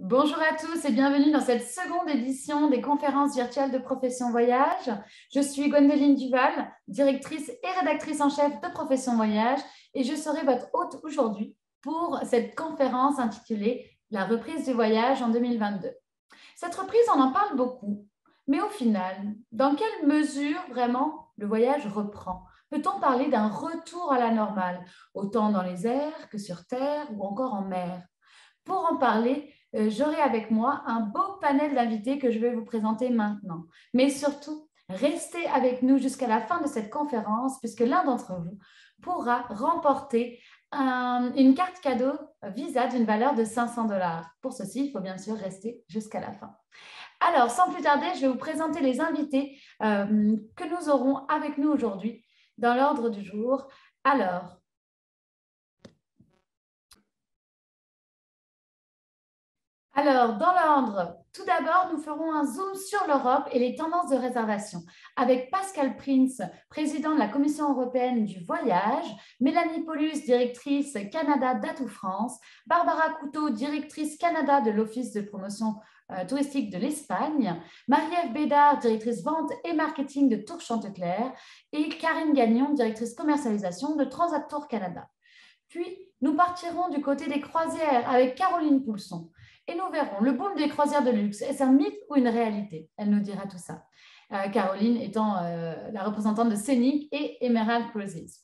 Bonjour à tous et bienvenue dans cette seconde édition des conférences virtuelles de Profession Voyage. Je suis Gwendoline Duval, directrice et rédactrice en chef de Profession Voyage et je serai votre hôte aujourd'hui pour cette conférence intitulée « La reprise du voyage en 2022 ». Cette reprise, on en parle beaucoup, mais au final, dans quelle mesure vraiment le voyage reprend? Peut-on parler d'un retour à la normale, autant dans les airs que sur terre ou encore en mer? Pour en parler, j'aurai avec moi un beau panel d'invités que je vais vous présenter maintenant. Mais surtout, restez avec nous jusqu'à la fin de cette conférence puisque l'un d'entre vous pourra remporter une carte cadeau Visa d'une valeur de 500 $. Pour ceci, il faut bien sûr rester jusqu'à la fin. Alors, sans plus tarder, je vais vous présenter les invités que nous aurons avec nous aujourd'hui dans l'ordre du jour. Alors, dans l'ordre, tout d'abord, nous ferons un zoom sur l'Europe et les tendances de réservation avec Pascal Prince, président de la Commission européenne du voyage, Mélanie Paulus, directrice Canada d'Atout France, Barbara Couteau, directrice Canada de l'Office de promotion touristique de l'Espagne, Marie-Ève Bédard, directrice vente et marketing de Tour Chantecler et Karine Gagnon, directrice commercialisation de Transat Tour Canada. Puis, nous partirons du côté des croisières avec Caroline Poulson. Et nous verrons le boom des croisières de luxe. Est-ce un mythe ou une réalité? Elle nous dira tout ça. Caroline étant la représentante de Scénic et Emerald Cruises.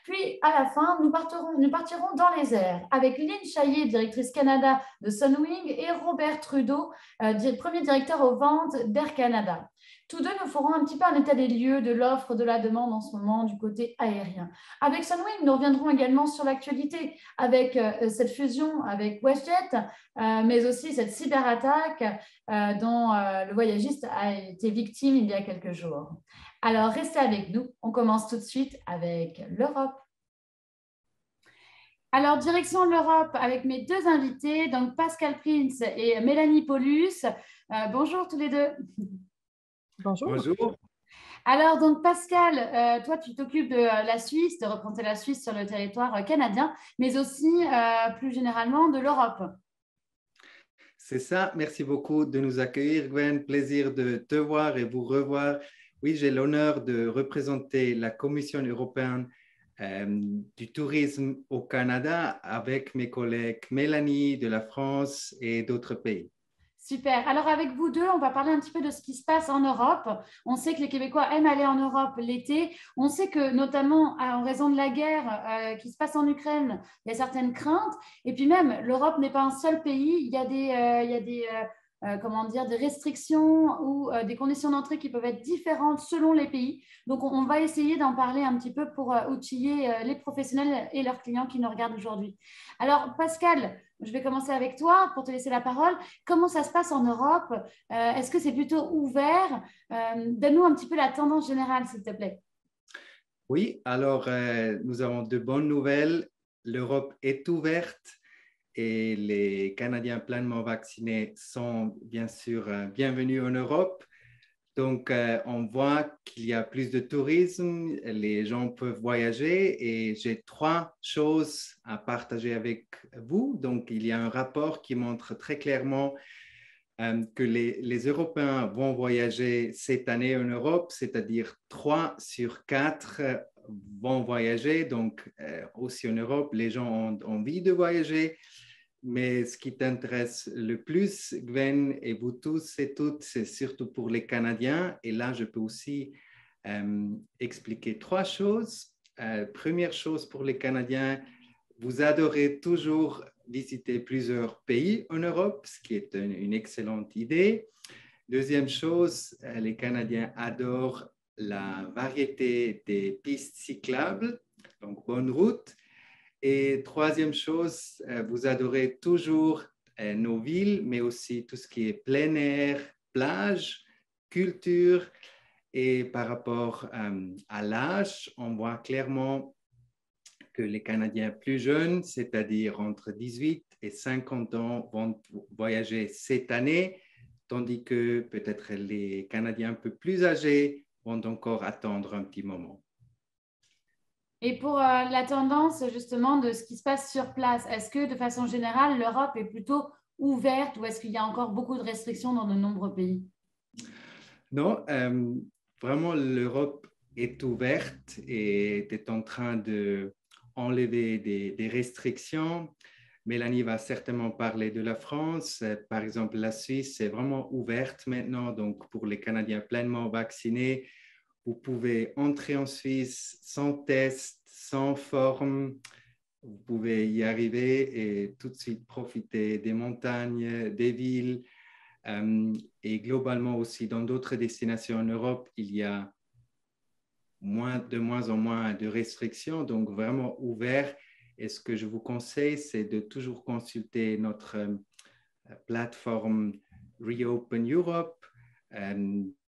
Puis, à la fin, nous partirons dans les airs avec Lynn Chaillet, directrice Canada de Sunwing, et Robert Trudeau, premier directeur aux ventes d'Air Canada. Tous deux nous ferons un petit peu un état des lieux de l'offre, de la demande en ce moment du côté aérien. Avec Sunwing, nous reviendrons également sur l'actualité avec cette fusion avec WestJet, mais aussi cette cyberattaque dont le voyagiste a été victime il y a quelques jours. Alors, restez avec nous. On commence tout de suite avec l'Europe. Alors, direction l'Europe avec mes deux invités, donc Pascal Prince et Mélanie Paulus. Bonjour tous les deux. Bonjour. Bonjour. Alors, donc Pascal, toi, tu t'occupes de la Suisse, de représenter la Suisse sur le territoire canadien, mais aussi plus généralement de l'Europe. C'est ça. Merci beaucoup de nous accueillir, Gwen. Plaisir de te voir et vous revoir. Oui, j'ai l'honneur de représenter la Commission européenne du tourisme au Canada avec mes collègues Mélanie de la France et d'autres pays. Super. Alors, avec vous deux, on va parler un petit peu de ce qui se passe en Europe. On sait que les Québécois aiment aller en Europe l'été. On sait que, notamment, en raison de la guerre qui se passe en Ukraine, il y a certaines craintes. Et puis même, l'Europe n'est pas un seul pays. Il y a des restrictions ou des conditions d'entrée qui peuvent être différentes selon les pays. Donc, on va essayer d'en parler un petit peu pour outiller les professionnels et leurs clients qui nous regardent aujourd'hui. Alors, Pascal, je vais commencer avec toi pour te laisser la parole. Comment ça se passe en Europe? Est-ce que c'est plutôt ouvert? Donne-nous un petit peu la tendance générale, s'il te plaît. Oui, alors nous avons de bonnes nouvelles. L'Europe est ouverte et les Canadiens pleinement vaccinés sont bien sûr bienvenus en Europe. Donc, on voit qu'il y a plus de tourisme, les gens peuvent voyager et j'ai trois choses à partager avec vous. Donc, il y a un rapport qui montre très clairement que les Européens vont voyager cette année en Europe, c'est-à-dire 3 sur 4 vont voyager. Donc, aussi en Europe, les gens ont envie de voyager. Mais ce qui t'intéresse le plus, Gwen, et vous tous et toutes, c'est surtout pour les Canadiens. Et là, je peux aussi expliquer trois choses. Première chose pour les Canadiens, vous adorez toujours visiter plusieurs pays en Europe, ce qui est une excellente idée. Deuxième chose, les Canadiens adorent la variété des pistes cyclables, donc bonne route. Et troisième chose, vous adorez toujours nos villes, mais aussi tout ce qui est plein air, plage, culture. Et par rapport à l'âge, on voit clairement que les Canadiens plus jeunes, c'est-à-dire entre 18 et 50 ans, vont voyager cette année, tandis que peut-être les Canadiens un peu plus âgés vont encore attendre un petit moment. Et pour la tendance justement de ce qui se passe sur place, est-ce que de façon générale, l'Europe est plutôt ouverte ou est-ce qu'il y a encore beaucoup de restrictions dans de nombreux pays? Non, vraiment, l'Europe est ouverte et est en train de enlever des restrictions. Mélanie va certainement parler de la France. Par exemple, la Suisse est vraiment ouverte maintenant. Donc, pour les Canadiens pleinement vaccinés, vous pouvez entrer en Suisse sans test, sans forme. Vous pouvez y arriver et tout de suite profiter des montagnes, des villes. Et globalement aussi, dans d'autres destinations en Europe, il y a de moins en moins de restrictions, donc vraiment ouvert. Et ce que je vous conseille, c'est de toujours consulter notre plateforme Reopen Europe.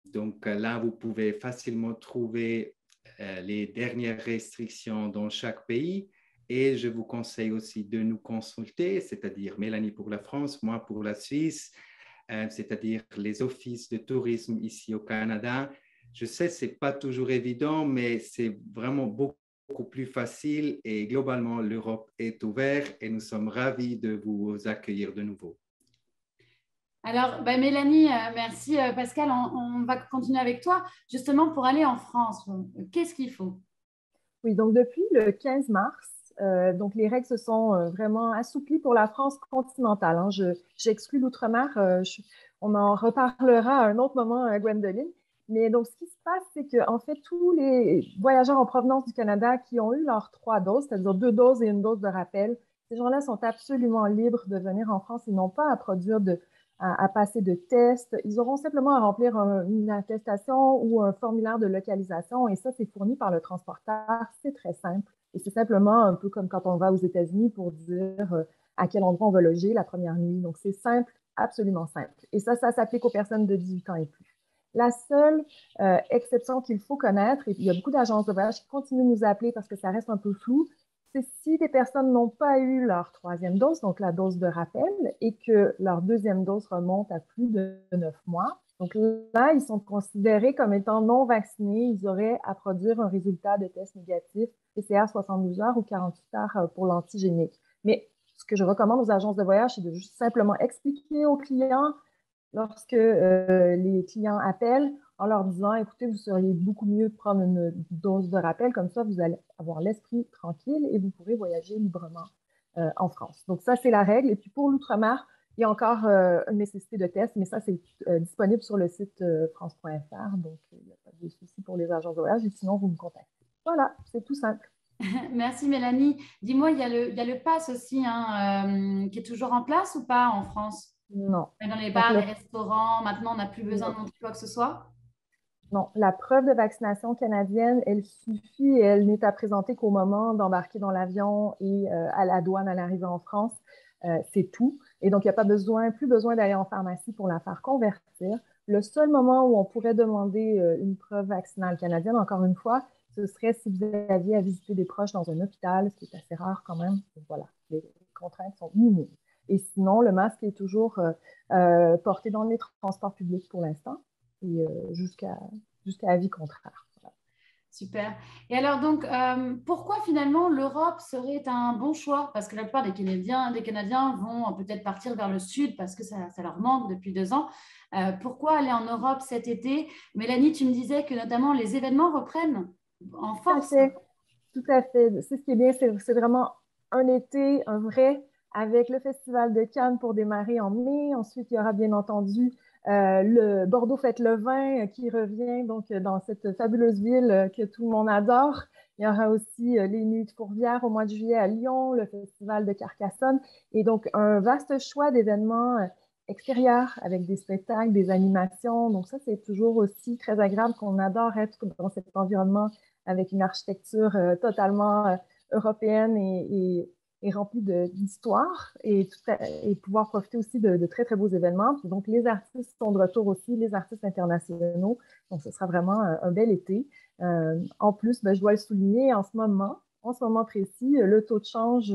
Donc là, vous pouvez facilement trouver les dernières restrictions dans chaque pays. Et je vous conseille aussi de nous consulter, c'est-à-dire Mélanie pour la France, moi pour la Suisse, c'est-à-dire les offices de tourisme ici au Canada. Je sais que ce n'est pas toujours évident, mais c'est vraiment beaucoup plus facile et globalement, l'Europe est ouverte et nous sommes ravis de vous accueillir de nouveau. Alors, Mélanie, merci Pascal. On va continuer avec toi. Justement, pour aller en France, qu'est-ce qu'il faut? Oui, donc depuis le 15 mars, donc les règles se sont vraiment assouplies pour la France continentale. Hein. J'exclus l'outre-mer. On en reparlera à un autre moment, Gwendoline. Mais donc, ce qui se passe, c'est qu'en fait, tous les voyageurs en provenance du Canada qui ont eu leurs 3 doses, c'est-à-dire 2 doses et une dose de rappel, ces gens-là sont absolument libres de venir en France. Ils n'ont pas à produire à passer de tests. Ils auront simplement à remplir une attestation ou un formulaire de localisation et ça, c'est fourni par le transporteur. C'est très simple. Et c'est simplement un peu comme quand on va aux États-Unis pour dire à quel endroit on va loger la première nuit. Donc, c'est simple, absolument simple. Et ça s'applique aux personnes de 18 ans et plus. La seule exception qu'il faut connaître, et il y a beaucoup d'agences de voyage qui continuent de nous appeler parce que ça reste un peu flou, c'est si des personnes n'ont pas eu leur 3e dose, donc la dose de rappel, et que leur 2e dose remonte à plus de 9 mois. Donc là, ils sont considérés comme étant non vaccinés. Ils auraient à produire un résultat de test négatif PCR 72 heures ou 48 heures pour l'antigénique. Mais ce que je recommande aux agences de voyage, c'est de juste simplement expliquer aux clients lorsque les clients appellent en leur disant, écoutez, vous seriez beaucoup mieux de prendre une dose de rappel, comme ça, vous allez avoir l'esprit tranquille et vous pourrez voyager librement en France. Donc ça, c'est la règle. Et puis pour l'outre-mer, il y a encore une nécessité de test, mais ça, c'est disponible sur le site france.fr. Donc, il n'y a pas de souci pour les agences de voyage. Et sinon, vous me contactez. Voilà, c'est tout simple. Merci Mélanie. Dis-moi, il y a le pass aussi qui est toujours en place ou pas en France? Non. Dans les Donc, bars, les restaurants, maintenant on n'a plus besoin de non. montrer quoi que ce soit? Non, la preuve de vaccination canadienne, elle suffit et elle n'est à présenter qu'au moment d'embarquer dans l'avion et à la douane à l'arrivée en France. C'est tout. Et donc, il n'y a plus besoin d'aller en pharmacie pour la faire convertir. Le seul moment où on pourrait demander une preuve vaccinale canadienne, encore une fois, ce serait si vous aviez à visiter des proches dans un hôpital, ce qui est assez rare quand même. Donc, voilà, les contraintes sont minimes. Et sinon, le masque est toujours porté dans les transports publics pour l'instant et jusqu'à avis contraire. Voilà. Super. Et alors donc, pourquoi finalement l'Europe serait un bon choix? Parce que la plupart des Canadiens vont peut-être partir vers le sud parce que ça leur manque depuis 2 ans. Pourquoi aller en Europe cet été? Mélanie, tu me disais que notamment les événements reprennent en Tout à force. fait. Tout à fait. C'est ce qui est bien, c'est vraiment un été, un vrai, avec le Festival de Cannes pour démarrer en mai. Ensuite, il y aura bien entendu le Bordeaux Fête le vin qui revient donc dans cette fabuleuse ville que tout le monde adore. Il y aura aussi les Nuits de Fourvière au mois de juillet à Lyon, le Festival de Carcassonne et donc un vaste choix d'événements extérieurs avec des spectacles, des animations. Donc ça, c'est toujours aussi très agréable qu'on adore être dans cet environnement avec une architecture totalement européenne et remplie d'histoire et pouvoir profiter aussi de très, très beaux événements. Puis donc, les artistes sont de retour aussi, les artistes internationaux. Donc, ce sera vraiment un bel été. En plus, je dois le souligner, en ce moment précis, le taux de change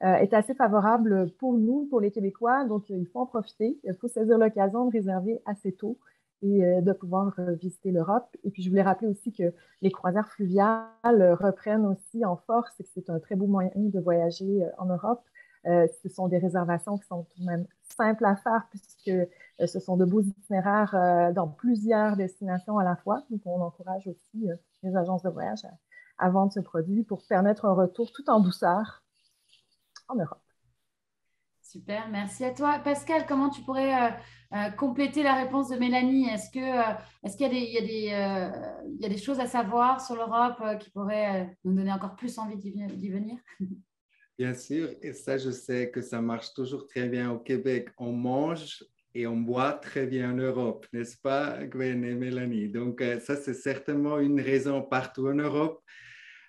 est assez favorable pour nous, pour les Québécois. Donc, il faut en profiter. Il faut saisir l'occasion de réserver assez tôt et de pouvoir visiter l'Europe. Et puis, je voulais rappeler aussi que les croisières fluviales reprennent aussi en force et que c'est un très beau moyen de voyager en Europe Ce sont des réservations qui sont tout de même simples à faire puisque ce sont de beaux itinéraires dans plusieurs destinations à la fois. Donc, on encourage aussi les agences de voyage à vendre ce produit pour permettre un retour tout en douceur en Europe. Super, merci à toi. Pascal, comment tu pourrais compléter la réponse de Mélanie? Est-ce qu'il y a il y a des choses à savoir sur l'Europe qui pourraient nous donner encore plus envie d'y venir? Bien sûr, et ça, je sais que ça marche toujours très bien au Québec. On mange et on boit très bien en Europe, n'est-ce pas, Gwen et Mélanie? Donc, ça, c'est certainement une raison partout en Europe.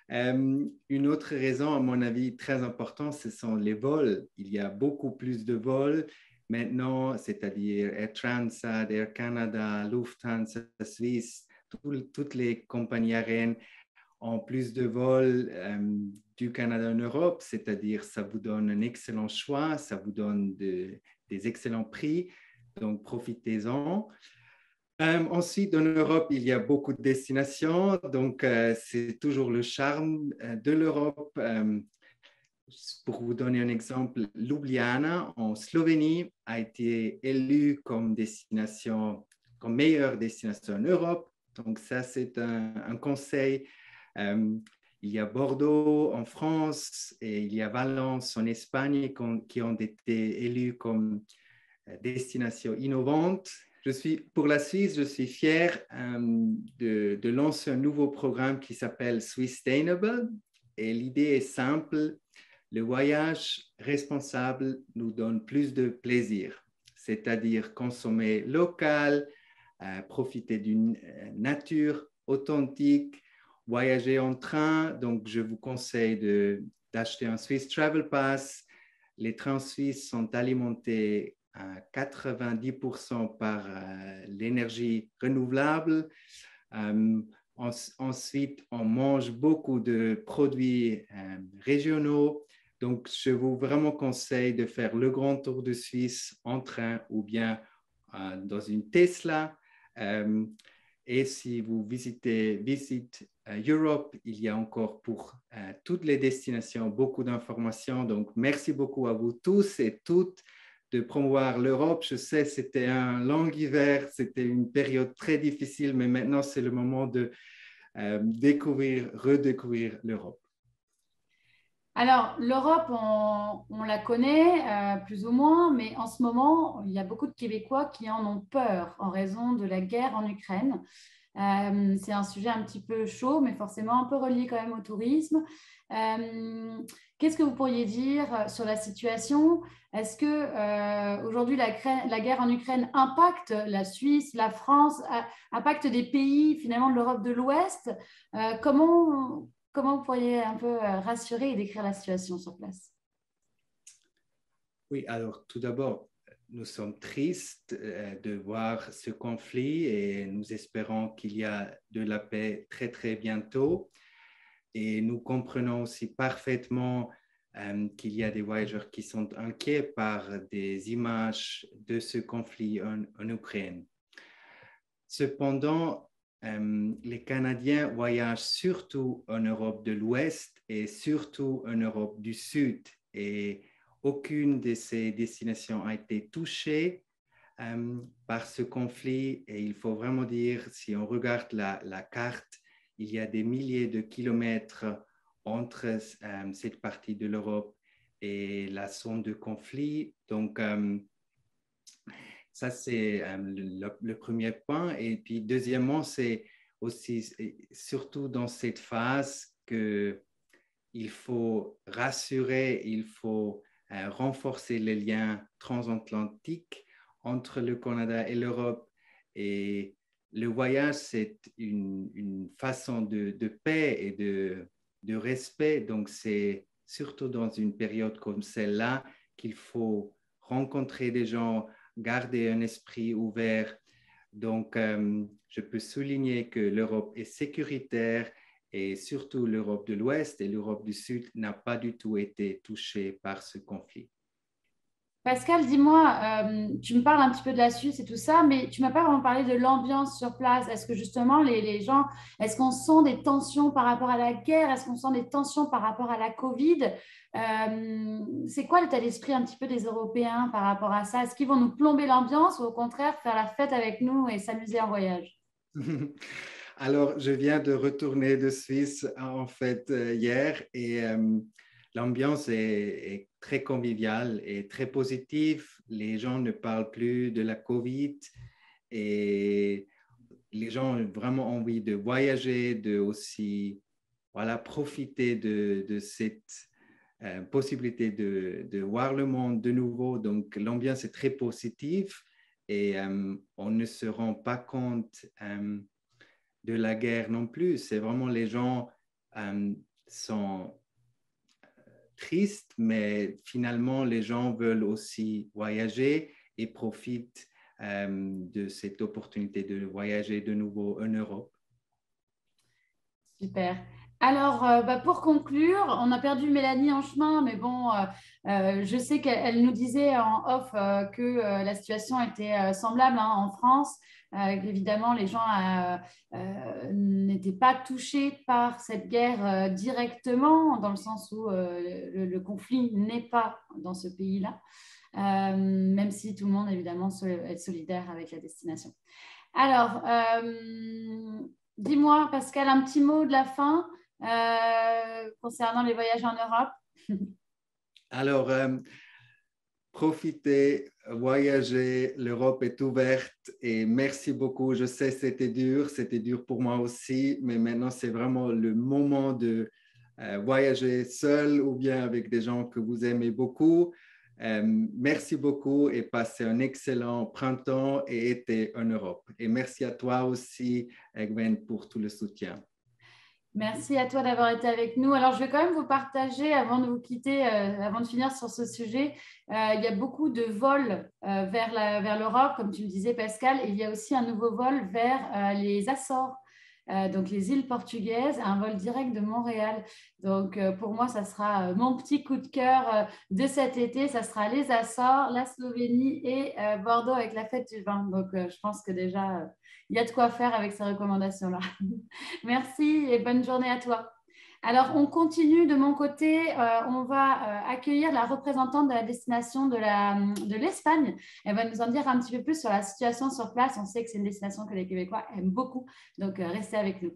Une autre raison, à mon avis, très importante, ce sont les vols. Il y a beaucoup plus de vols maintenant, c'est-à-dire Air Transat, Air Canada, Lufthansa, Suisse, toutes les compagnies aériennes ont plus de vols du Canada en Europe, c'est-à-dire ça vous donne un excellent choix, ça vous donne des excellents prix, donc profitez-en. Ensuite, en Europe, il y a beaucoup de destinations, donc c'est toujours le charme de l'Europe. Pour vous donner un exemple, Ljubljana en Slovénie a été élue comme destination, comme meilleure destination en Europe. Donc ça, c'est un conseil. Il y a Bordeaux en France et il y a Valence en Espagne qui ont été élus comme destination innovante. Pour la Suisse, je suis fier de lancer un nouveau programme qui s'appelle Swisstainable. Et l'idée est simple, le voyage responsable nous donne plus de plaisir, c'est-à-dire consommer local, profiter d'une nature authentique, voyager en train. Donc, je vous conseille d'acheter un Swiss Travel Pass. Les trains suisses sont alimentés à 90% par l'énergie renouvelable. Ensuite, on mange beaucoup de produits régionaux. Donc, je vous vraiment conseille de faire le grand tour de Suisse en train ou bien dans une Tesla. Et si vous visitez Visit Europe, il y a encore pour toutes les destinations beaucoup d'informations. Donc, merci beaucoup à vous tous et toutes de promouvoir l'Europe. Je sais, c'était un long hiver, c'était une période très difficile, mais maintenant, c'est le moment de redécouvrir l'Europe. Alors, l'Europe, on la connaît plus ou moins, mais en ce moment, il y a beaucoup de Québécois qui en ont peur en raison de la guerre en Ukraine. C'est un sujet un petit peu chaud, mais forcément un peu relié quand même au tourisme. Qu'est-ce que vous pourriez dire sur la situation? Est-ce que aujourd'hui la guerre en Ukraine impacte la Suisse, la France, impacte des pays finalement de l'Europe de l'Ouest? Comment vous pourriez un peu rassurer et décrire la situation sur place? Oui, alors tout d'abord, nous sommes tristes de voir ce conflit et nous espérons qu'il y a de la paix très, très bientôt. Et nous comprenons aussi parfaitement qu'il y a des voyageurs qui sont inquiets par des images de ce conflit en Ukraine. Cependant, les Canadiens voyagent surtout en Europe de l'Ouest et surtout en Europe du Sud. Et aucune de ces destinations a été touchée par ce conflit. Et il faut vraiment dire, si on regarde la carte, il y a des milliers de kilomètres entre cette partie de l'Europe et la zone de conflit. Donc, ça, c'est le premier point. Et puis, deuxièmement, c'est aussi, surtout dans cette phase, qu'il faut rassurer, il faut renforcer les liens transatlantiques entre le Canada et l'Europe. Et le voyage, c'est une façon de paix et de respect. Donc, c'est surtout dans une période comme celle-là qu'il faut rencontrer des gens, garder un esprit ouvert. Donc, je peux souligner que l'Europe est sécuritaire et surtout l'Europe de l'Ouest et l'Europe du Sud n'a pas du tout été touchée par ce conflit. Pascal, dis-moi, tu me parles un petit peu de la Suisse et tout ça, mais tu m'as pas vraiment parlé de l'ambiance sur place. Est-ce que justement les gens, est-ce qu'on sent des tensions par rapport à la guerre? Est-ce qu'on sent des tensions par rapport à la Covid? C'est quoi l'état d'esprit un petit peu des Européens par rapport à ça? Est-ce qu'ils vont nous plomber l'ambiance ou au contraire faire la fête avec nous et s'amuser en voyage? Alors, je viens de retourner de Suisse en fait hier et l'ambiance est très conviviale et très positive. Les gens ne parlent plus de la COVID et les gens ont vraiment envie de voyager, de aussi voilà, profiter de cette possibilité de voir le monde de nouveau. Donc, l'ambiance est très positive et on ne se rend pas compte de la guerre non plus. C'est vraiment les gens sont tristes, mais finalement, les gens veulent aussi voyager et profitent de cette opportunité de voyager de nouveau en Europe. Super. Alors, pour conclure, on a perdu Mélanie en chemin, mais bon, je sais qu'elle nous disait en off que la situation était semblable hein, en France. Évidemment, les gens n'étaient pas touchés par cette guerre directement, dans le sens où le conflit n'est pas dans ce pays-là, même si tout le monde, évidemment, est solidaire avec la destination. Alors, dis-moi, Pascal, un petit mot de la fin concernant les voyages en Europe. Alors, profitez, voyagez, l'Europe est ouverte et merci beaucoup. Je sais c'était dur pour moi aussi, mais maintenant c'est vraiment le moment de voyager seul ou bien avec des gens que vous aimez beaucoup. Merci beaucoup et passez un excellent printemps et été en Europe. Et merci à toi aussi, Gwen, pour tout le soutien. Merci à toi d'avoir été avec nous. Alors, je vais quand même vous partager, avant de vous quitter, avant de finir sur ce sujet, il y a beaucoup de vols vers l'Europe, comme tu le disais, Pascal, et il y a aussi un nouveau vol vers les Açores. Donc les îles portugaises, un vol direct de Montréal. Donc pour moi, ça sera mon petit coup de cœur de cet été. Ça sera les Açores, la Slovénie et Bordeaux avec la fête du vin. Donc je pense que déjà, il y a de quoi faire avec ces recommandations-là. Merci et bonne journée à toi. Alors, on continue de mon côté. On va accueillir la représentante de la destination de l'Espagne. Elle va nous en dire un petit peu plus sur la situation sur place. On sait que c'est une destination que les Québécois aiment beaucoup. Donc, restez avec nous.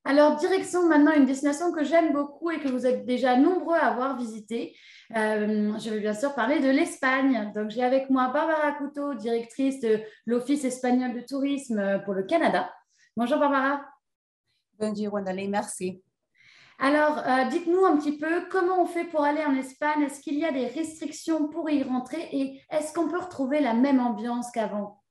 Alors, direction maintenant une destination que j'aime beaucoup et que vous êtes déjà nombreux à avoir visité. Je vais bien sûr parler de l'Espagne. Donc, j'ai avec moi Barbara Couto, directrice de l'Office espagnol de tourisme pour le Canada. Bonjour Barbara. Bonjour Wandalé, merci. Alors, dites-nous un petit peu comment on fait pour aller en Espagne. Est-ce qu'il y a des restrictions pour y rentrer et est-ce qu'on peut retrouver la même ambiance qu'avant?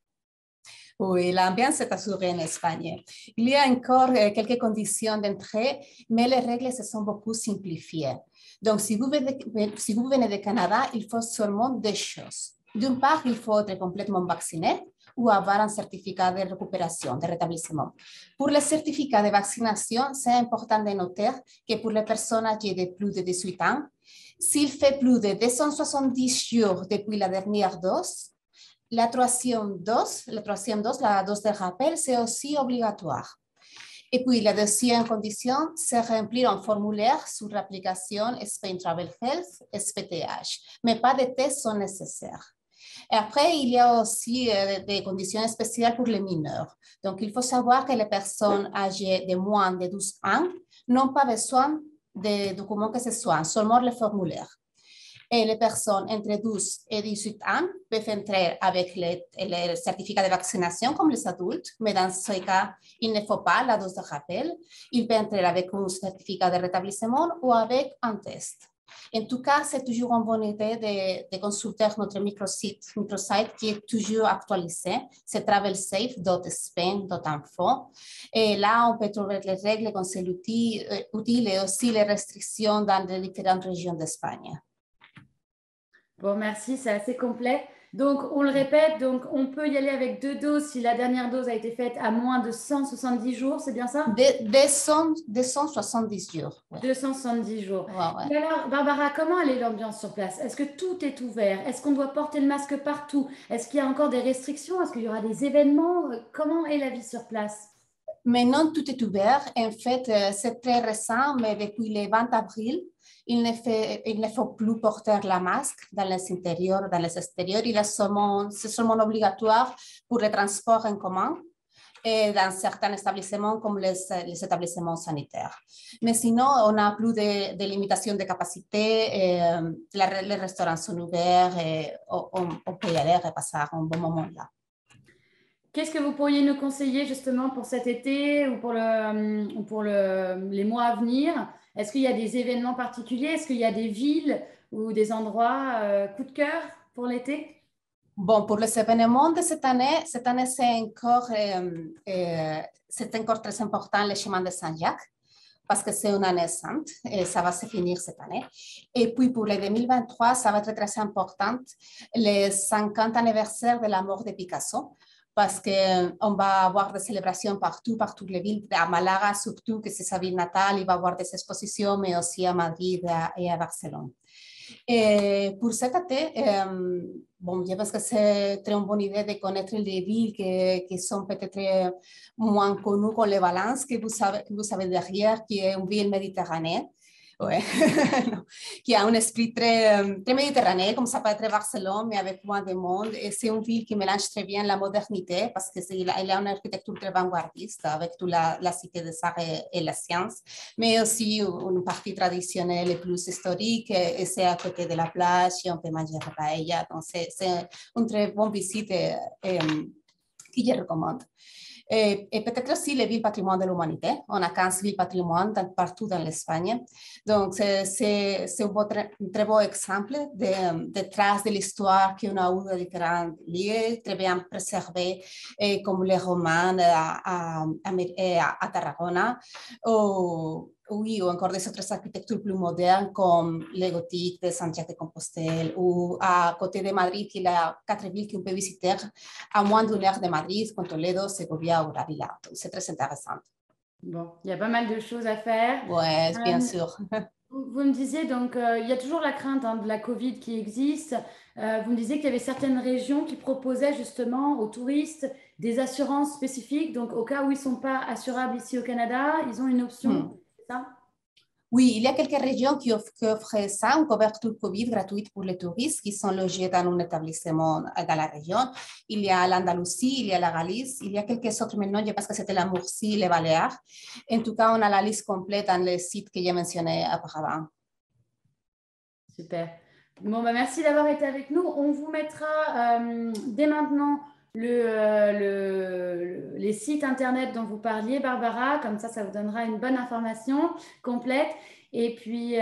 Oui, l'ambiance est assurée en Espagne. Il y a encore quelques conditions d'entrée, mais les règles se sont beaucoup simplifiées. Donc, si vous venez du Canada, il faut seulement deux choses. D'une part, il faut être complètement vacciné ou avoir un certificat de récupération, de rétablissement. Pour le certificat de vaccination, c'est important de noter que pour les personnes âgées de plus de 18 ans, s'il fait plus de 270 jours depuis la dernière dose, la troisième dose, la dose de rappel, c'est aussi obligatoire. Et puis, la deuxième condition, c'est remplir un formulaire sur l'application Spain Travel Health, SPTH, mais pas de tests sont nécessaires. Et après, il y a aussi des conditions spéciales pour les mineurs. Donc, il faut savoir que les personnes âgées de moins de 12 ans n'ont pas besoin de documents que ce soit, seulement le formulaire. Et les personnes entre 12 et 18 ans peuvent entrer avec le certificat de vaccination comme les adultes, mais dans ce cas, il ne faut pas la dose de rappel. Ils peuvent entrer avec un certificat de rétablissement ou avec un test. En tout cas, c'est toujours une bonne idée de consulter notre microsite qui est toujours actualisé. C'est travelsafe.spain.info. Et là, on peut trouver les règles, conseils utiles et aussi les restrictions dans les différentes régions d'Espagne. Bon, merci, c'est assez complet. Donc, on le répète, donc on peut y aller avec 2 doses si la dernière dose a été faite à moins de 170 jours, c'est bien ça? 270 jours. Ouais. 270 jours. Ouais. Et alors, Barbara, comment elle est l'ambiance sur place? Est-ce que tout est ouvert? Est-ce qu'on doit porter le masque partout? Est-ce qu'il y a encore des restrictions? Est-ce qu'il y aura des événements? Comment est la vie sur place? Maintenant, tout est ouvert. En fait, c'est très récent, mais depuis le 20 avril, il ne faut plus porter la masque dans les intérieurs, dans les extérieurs. C'est seulement obligatoire pour les transports en commun et dans certains établissements comme les établissements sanitaires. Mais sinon, on n'a plus de limitation de capacité. Les restaurants sont ouverts et on peut y aller et passer un bon moment là. Qu'est-ce que vous pourriez nous conseiller justement pour cet été ou pour les mois à venir? Est-ce qu'il y a des événements particuliers? Est-ce qu'il y a des villes ou des endroits coup de cœur pour l'été? Bon, pour les événements de cette année c'est encore très important le chemin de Saint-Jacques parce que c'est une année sainte et ça va se finir cette année. Et puis pour le 2023, ça va être très important, le 50 anniversaire de la mort de Picasso, parce qu'on va avoir des célébrations partout, par toutes les villes, à Malaga surtout, que c'est sa ville natale, il va y avoir des expositions, mais aussi à Madrid et à Barcelone. Et pour cet été, bon, je pense que c'est très une bonne idée de connaître les villes qui sont peut-être moins connues comme les Valence, que vous avez derrière, qui est une ville méditerranéenne. Ouais. Qui a un esprit très méditerranéen, comme ça peut être Barcelone, mais avec moins de monde. Et c'est une ville qui mélange très bien la modernité, parce qu'il a une architecture très vanguardiste, avec toute la cité des arts et la science, mais aussi une partie traditionnelle et plus historique, et c'est à côté de la plage, et on peut manger la paella. Donc, c'est une très bonne visite que je recommande. Et peut-être aussi les villes patrimoine de l'humanité. On a 15 villes patrimoine partout dans l'Espagne. Donc, c'est un très beau exemple de traces de l'histoire qu'on a eu de différents lieux très bien préservés, comme les Romains à Tarragona, ou encore des autres architectures plus modernes comme les gothiques de Santiago-de-Compostelle, ou à côté de Madrid, il y a 4 villes qu'on peut visiter à moins d'une heure de Madrid, comme Toledo, Segovia ou Ávila. C'est très intéressant. Bon, il y a pas mal de choses à faire. Oui, bien sûr. Vous me disiez donc, il y a toujours la crainte de la Covid qui existe. Vous me disiez qu'il y avait certaines régions qui proposaient justement aux touristes des assurances spécifiques. Donc, au cas où ils ne sont pas assurables ici au Canada, ils ont une option, c'est ça? Oui, il y a quelques régions qui offrent ça, une couverture COVID gratuite pour les touristes qui sont logés dans un établissement dans la région. Il y a l'Andalousie, il y a la Galice, il y a quelques autres maintenant, je pense que c'était la Murcie, les Baléares. En tout cas, on a la liste complète dans les sites que j'ai mentionnés auparavant. Super. Bon, bah, merci d'avoir été avec nous. On vous mettra dès maintenant les sites internet dont vous parliez, Barbara. Comme ça vous donnera une bonne information complète. Et puis,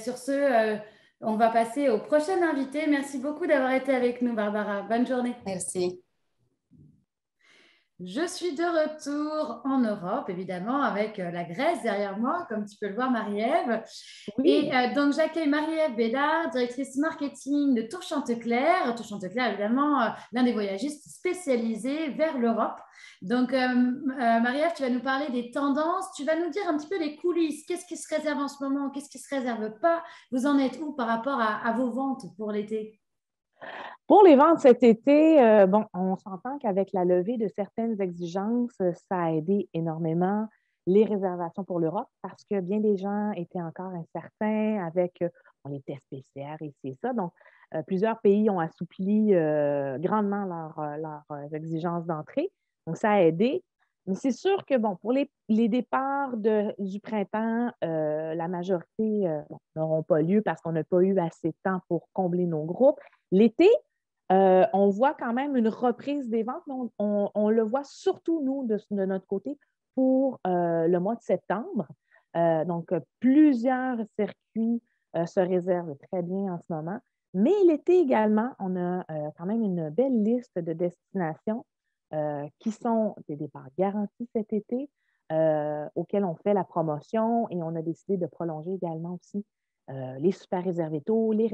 sur ce, on va passer au prochain invité. Merci beaucoup d'avoir été avec nous, Barbara. Bonne journée. Merci. Je suis de retour en Europe, évidemment, avec la Grèce derrière moi, comme tu peux le voir, Marie-Ève. Oui. Et donc, j'accueille Marie-Ève Bédard, directrice marketing de Tour Chantecler. Tour Chantecler, évidemment, l'un des voyagistes spécialisés vers l'Europe. Donc, Marie-Ève, tu vas nous parler des tendances. Tu vas nous dire un petit peu les coulisses. Qu'est-ce qui se réserve en ce moment? Qu'est-ce qui ne se réserve pas? Vous en êtes où par rapport à vos ventes pour l'été? Pour les ventes cet été, on s'entend qu'avec la levée de certaines exigences, ça a aidé énormément les réservations pour l'Europe parce que bien des gens étaient encore incertains avec les tests PCR et c'est ça. Donc, plusieurs pays ont assoupli grandement leurs exigences d'entrée. Donc, ça a aidé. Mais c'est sûr que, pour les départs du printemps, la majorité n'auront pas lieu parce qu'on n'a pas eu assez de temps pour combler nos groupes. L'été, on voit quand même une reprise des ventes, mais on le voit surtout, nous, de notre côté, pour le mois de septembre. Donc, plusieurs circuits se réservent très bien en ce moment. Mais l'été également, on a quand même une belle liste de destinations qui sont des départs garantis cet été, auxquels on fait la promotion et on a décidé de prolonger également aussi les super réservétos, les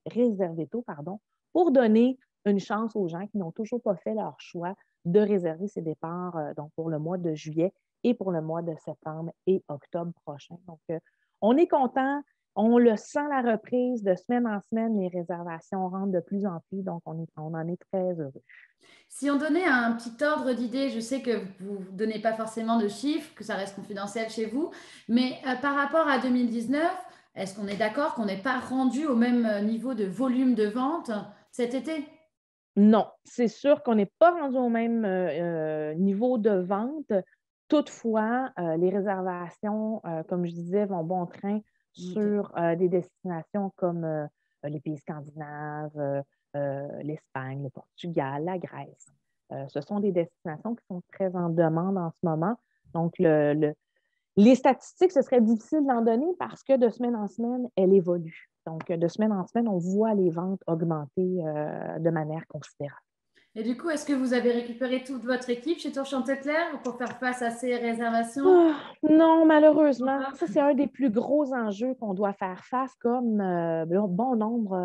réservétos, pardon, pour donner une chance aux gens qui n'ont toujours pas fait leur choix de réserver ces départs donc pour le mois de juillet et pour le mois de septembre et octobre prochain. Donc, on est content. On le sent, la reprise de semaine en semaine. Les réservations rentrent de plus en plus. Donc, on en est très heureux. Si on donnait un petit ordre d'idée, je sais que vous ne donnez pas forcément de chiffres, que ça reste confidentiel chez vous, mais par rapport à 2019, est-ce qu'on est d'accord qu'on n'est pas rendu au même niveau de volume de vente cet été? Non, c'est sûr qu'on n'est pas rendu au même niveau de vente. Toutefois, les réservations, comme je disais, vont bon train sur des destinations comme les pays scandinaves, l'Espagne, le Portugal, la Grèce. Ce sont des destinations qui sont très en demande en ce moment. Donc, les statistiques, ce serait difficile d'en donner parce que de semaine en semaine, elles évoluent. Donc, de semaine en semaine, on voit les ventes augmenter de manière considérable. Et du coup, est-ce que vous avez récupéré toute votre équipe chez Tour Chantecler pour faire face à ces réservations? Non, malheureusement. Ça, c'est un des plus gros enjeux qu'on doit faire face, comme bon nombre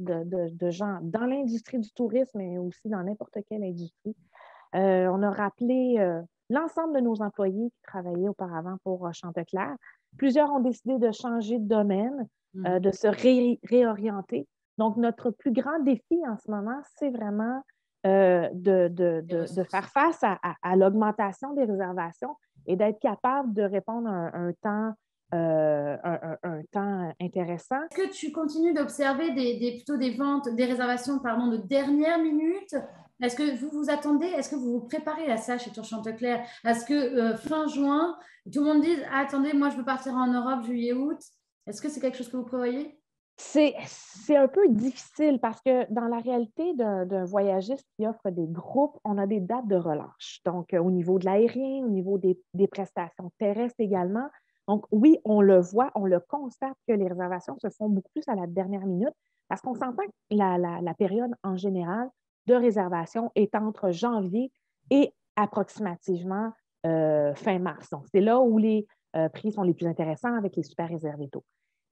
de gens dans l'industrie du tourisme, mais aussi dans n'importe quelle industrie. On a rappelé l'ensemble de nos employés qui travaillaient auparavant pour Chantecler. Plusieurs ont décidé de changer de domaine, de se réorienter. Donc, notre plus grand défi en ce moment, c'est vraiment de faire face à l'augmentation des réservations et d'être capable de répondre à un temps intéressant. Est-ce que tu continues d'observer plutôt des ventes, des réservations de dernière minute? Est-ce que vous vous attendez, est-ce que vous vous préparez à ça chez Tour Chantecler? Est-ce que fin juin, tout le monde dise « Attendez, moi je veux partir en Europe juillet-août ». Est-ce que c'est quelque chose que vous prévoyez? C'est un peu difficile parce que dans la réalité d'un voyagiste qui offre des groupes, on a des dates de relâche. Donc, au niveau de l'aérien, au niveau des prestations terrestres également. Donc, oui, on le voit, on le constate que les réservations se font beaucoup plus à la dernière minute parce qu'on s'entend que la période en général de réservation est entre janvier et approximativement fin mars. Donc, c'est là où les prix sont les plus intéressants avec les super réservés tôt.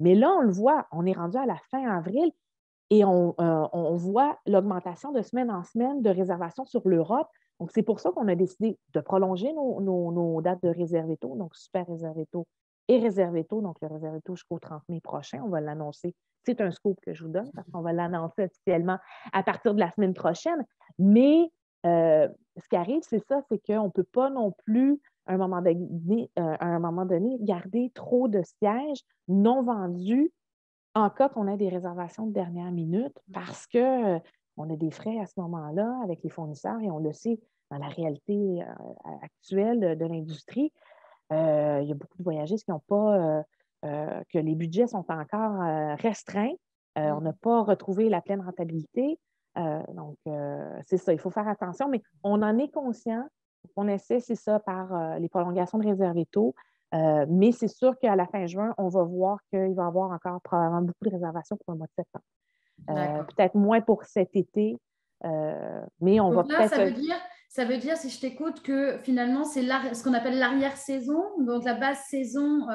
Mais là, on le voit, on est rendu à la fin avril et on voit l'augmentation de semaine en semaine de réservations sur l'Europe. Donc, c'est pour ça qu'on a décidé de prolonger nos dates de réservé tôt, donc super réservé tôt et réservé tôt. Donc, le réservé tôt jusqu'au 30 mai prochain, on va l'annoncer. C'est un scoop que je vous donne parce qu'on va l'annoncer officiellement à partir de la semaine prochaine. Mais ce qui arrive, c'est ça, c'est qu'on ne peut pas non plus à un moment donné, garder trop de sièges non vendus en cas qu'on ait des réservations de dernière minute parce qu'on a des frais à ce moment-là avec les fournisseurs et on le sait dans la réalité actuelle de l'industrie. Il y a beaucoup de voyagistes qui n'ont pas, que les budgets sont encore restreints. On n'a pas retrouvé la pleine rentabilité. Donc, c'est ça, il faut faire attention, mais on en est conscient. On essaie, c'est ça, par les prolongations de réservé tôt. Mais c'est sûr qu'à la fin juin, on va voir qu'il va y avoir encore probablement beaucoup de réservations pour le mois de septembre. Peut-être moins pour cet été, mais on va peut-être... Ça veut dire, si je t'écoute, que finalement, c'est ce qu'on appelle l'arrière-saison, donc la basse saison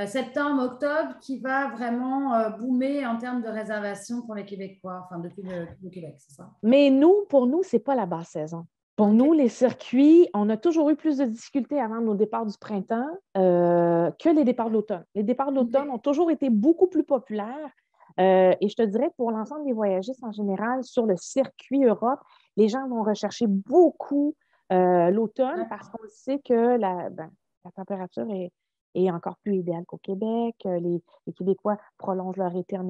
septembre-octobre, qui va vraiment boomer en termes de réservations pour les Québécois, enfin depuis le Québec, c'est ça? Mais pour nous, ce n'est pas la basse saison. Pour nous, les circuits, on a toujours eu plus de difficultés avant nos départs du printemps que les départs de l'automne. Les départs de l'automne ont toujours été beaucoup plus populaires. Et je te dirais, pour l'ensemble des voyagistes en général, sur le circuit Europe, les gens vont rechercher beaucoup l'automne parce qu'on sait que la température est encore plus idéale qu'au Québec. Les Québécois prolongent leur été en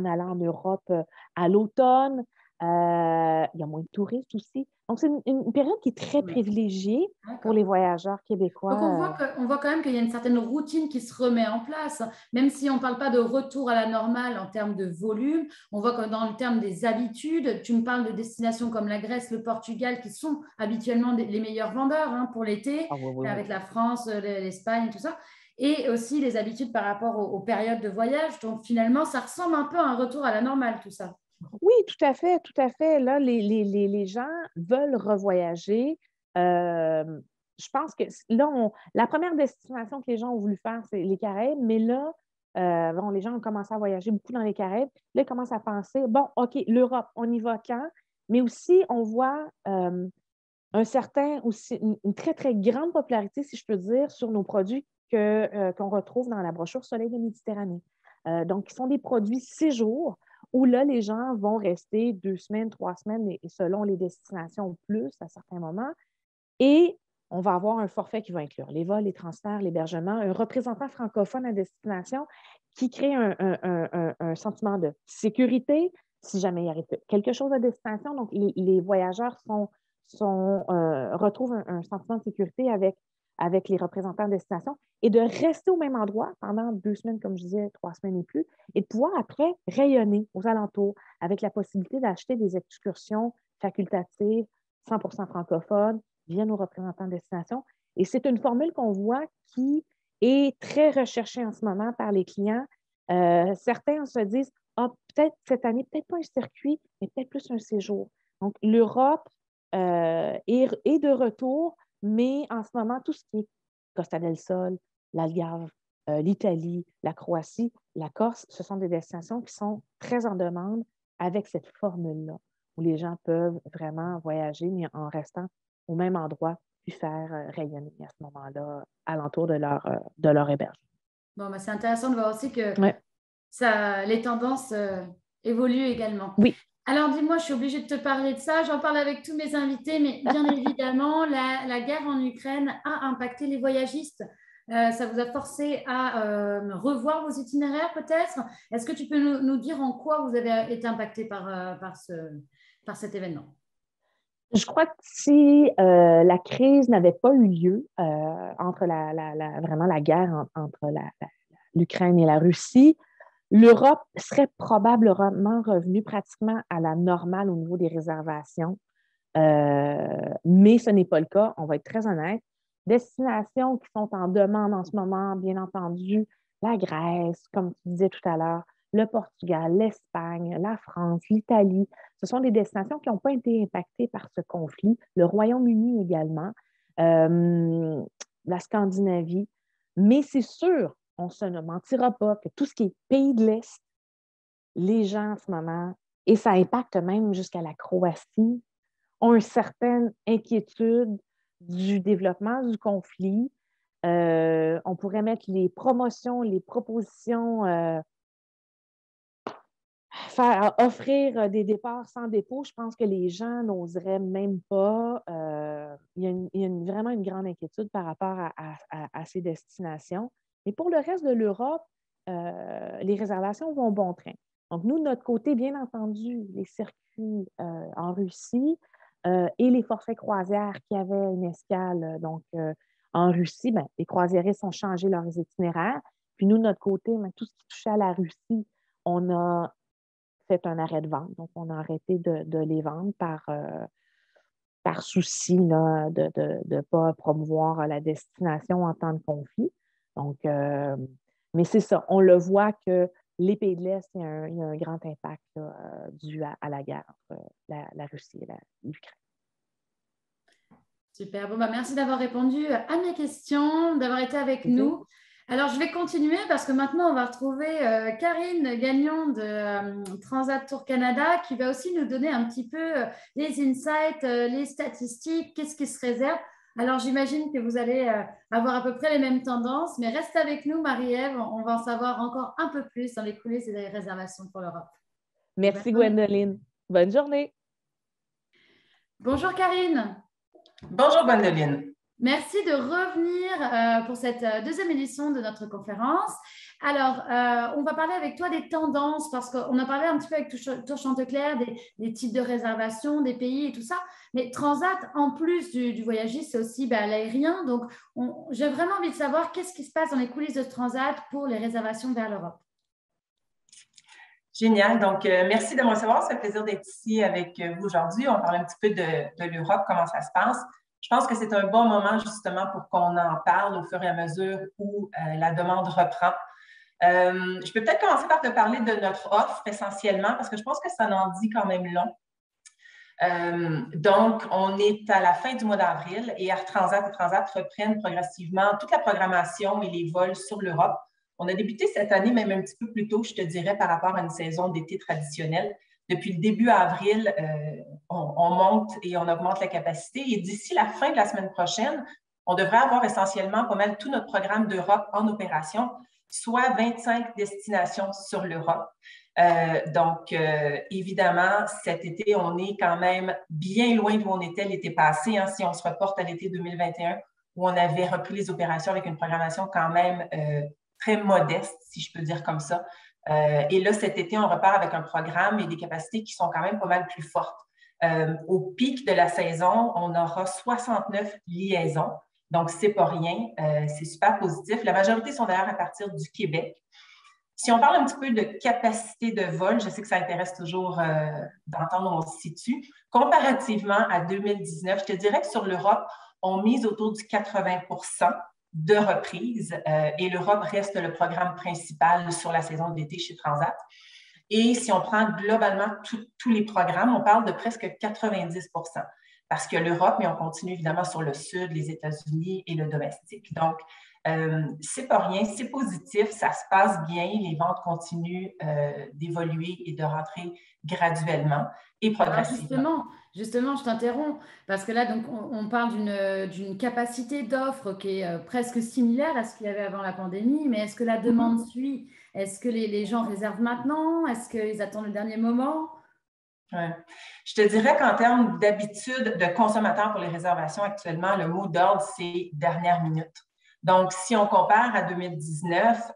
allant en Europe à l'automne. Il y a moins de touristes aussi. Donc, c'est une période qui est très privilégiée pour les voyageurs québécois. Donc, on voit quand même qu'il y a une certaine routine qui se remet en place. Même si on ne parle pas de retour à la normale en termes de volume, on voit que dans le terme des habitudes, tu me parles de destinations comme la Grèce, le Portugal, qui sont habituellement les meilleurs vendeurs pour l'été, avec la France, l'Espagne, tout ça. Et aussi les habitudes par rapport aux périodes de voyage. Donc, finalement, ça ressemble un peu à un retour à la normale, tout ça. Oui, tout à fait, tout à fait. Là, les gens veulent revoyager. Je pense que là, la première destination que les gens ont voulu faire, c'est les Caraïbes, mais là, bon, les gens ont commencé à voyager beaucoup dans les Caraïbes. Là, ils commencent à penser, bon, OK, l'Europe, on y va quand? Mais aussi, on voit aussi une très, très grande popularité, si je peux dire, sur nos produits qu'on retrouve dans la brochure Soleil de Méditerranée. Donc, qui sont des produits 6 jours où là, les gens vont rester 2 semaines, 3 semaines, et selon les destinations ou plus à certains moments. Et on va avoir un forfait qui va inclure les vols, les transferts, l'hébergement, un représentant francophone à destination qui crée un sentiment de sécurité si jamais il arrive quelque chose à destination. Donc, les voyageurs retrouvent un sentiment de sécurité avec les représentants de destination et de rester au même endroit pendant 2 semaines, comme je disais, 3 semaines et plus, et de pouvoir après rayonner aux alentours avec la possibilité d'acheter des excursions facultatives 100% francophones via nos représentants de destination. Et c'est une formule qu'on voit qui est très recherchée en ce moment par les clients. Certains se disent, peut-être cette année, peut-être pas un circuit, mais peut-être plus un séjour. Donc, l'Europe est de retour, mais en ce moment, tout ce qui est Costa del Sol, l'Algarve, l'Italie, la Croatie, la Corse, ce sont des destinations qui sont très en demande avec cette formule-là, où les gens peuvent vraiment voyager, mais en restant au même endroit, puis faire rayonner à ce moment-là alentour de leur hébergement. Bon, c'est intéressant de voir aussi que ouais. Les tendances évoluent également. Oui. Alors, dis-moi, je suis obligée de te parler de ça. J'en parle avec tous mes invités, mais bien évidemment, la guerre en Ukraine a impacté les voyagistes. Ça vous a forcé à revoir vos itinéraires, peut-être? Est-ce que tu peux nous dire en quoi vous avez été impacté par cet événement? Je crois que si la crise n'avait pas eu lieu entre vraiment la guerre entre l'Ukraine et la Russie, l'Europe serait probablement revenue pratiquement à la normale au niveau des réservations. Mais ce n'est pas le cas, on va être très honnête. Destinations qui sont en demande en ce moment, bien entendu, la Grèce, comme tu disais tout à l'heure, le Portugal, l'Espagne, la France, l'Italie. Ce sont des destinations qui n'ont pas été impactées par ce conflit. Le Royaume-Uni également, la Scandinavie. Mais c'est sûr, on ne se mentira pas que tout ce qui est pays de l'Est, les gens en ce moment, et ça impacte même jusqu'à la Croatie, ont une certaine inquiétude du développement du conflit. On pourrait mettre les promotions, les propositions, offrir des départs sans dépôt. Je pense que les gens n'oseraient même pas. Il y a vraiment une grande inquiétude par rapport à ces destinations. Mais pour le reste de l'Europe, les réservations vont bon train. Donc, nous, de notre côté, bien entendu, les circuits en Russie, et les forfaits croisières qui avaient une escale en Russie, les croisiéristes ont changé leurs itinéraires. Puis nous, de notre côté, tout ce qui touchait à la Russie, on a fait un arrêt de vente. Donc, on a arrêté de les vendre par souci là, de ne pas promouvoir la destination en temps de conflit. Donc, mais c'est ça, on le voit que les pays de l'Est, il y a un grand impact là, dû à la guerre entre la Russie et l'Ukraine. Super. Bon, merci d'avoir répondu à mes questions, d'avoir été avec nous. Alors, je vais continuer parce que maintenant, on va retrouver Karine Gagnon de Transat Tour Canada qui va aussi nous donner un petit peu les insights, les statistiques, qu'est-ce qui se réserve. Alors, j'imagine que vous allez avoir à peu près les mêmes tendances, mais reste avec nous, Marie-Ève. On va en savoir encore un peu plus dans les coulisses et les réservations pour l'Europe. Merci, Gwendoline. Bonne journée. Bonjour, Karine. Bonjour, Gwendoline. Merci de revenir pour cette deuxième édition de notre conférence. Alors, on va parler avec toi des tendances parce qu'on a parlé un petit peu avec Tour Chanteclair des types de réservations, des pays et tout ça. Mais Transat, en plus du voyagiste, c'est aussi l'aérien. Donc, j'ai vraiment envie de savoir qu'est-ce qui se passe dans les coulisses de Transat pour les réservations vers l'Europe. Génial. Donc, merci de me recevoir. C'est un plaisir d'être ici avec vous aujourd'hui. On parle un petit peu de l'Europe, comment ça se passe. Je pense que c'est un bon moment justement pour qu'on en parle au fur et à mesure où la demande reprend. Je peux peut-être commencer par te parler de notre offre essentiellement parce que je pense que ça en dit quand même long. Donc, on est à la fin du mois d'avril et Air Transat et Transat reprennent progressivement toute la programmation et les vols sur l'Europe. On a débuté cette année même un petit peu plus tôt, je te dirais, par rapport à une saison d'été traditionnelle. Depuis le début avril, on monte et on augmente la capacité. Et d'ici la fin de la semaine prochaine, on devrait avoir essentiellement pas mal tout notre programme d'Europe en opération, soit 25 destinations sur l'Europe. Donc, évidemment, cet été, on est quand même bien loin d'où on était l'été passé, hein, si on se reporte à l'été 2021, où on avait repris les opérations avec une programmation quand même très modeste, si je peux dire comme ça. Et là, cet été, on repart avec un programme et des capacités qui sont quand même pas mal plus fortes. Au pic de la saison, on aura 69 liaisons. Donc, c'est pas rien. C'est super positif. La majorité sont d'ailleurs à partir du Québec. Si on parle un petit peu de capacité de vol, je sais que ça intéresse toujours d'entendre où on se situe. Comparativement à 2019, je te dirais que sur l'Europe, on mise autour du 80 % de reprise et l'Europe reste le programme principal sur la saison d'été chez Transat. Et si on prend globalement tous les programmes, on parle de presque 90 % parce que l'Europe, mais on continue évidemment sur le Sud, les États-Unis et le domestique. Donc, c'est pas rien, c'est positif, ça se passe bien, les ventes continuent d'évoluer et de rentrer graduellement et progressivement. Justement, je t'interromps parce que là, donc, on parle d'une capacité d'offre qui est presque similaire à ce qu'il y avait avant la pandémie, mais est-ce que la demande suit? Est-ce que les gens réservent maintenant? Est-ce qu'ils attendent le dernier moment? Ouais. Je te dirais qu'en termes d'habitude de consommateurs pour les réservations actuellement, le mot d'ordre, c'est dernière minute. Donc, si on compare à 2019,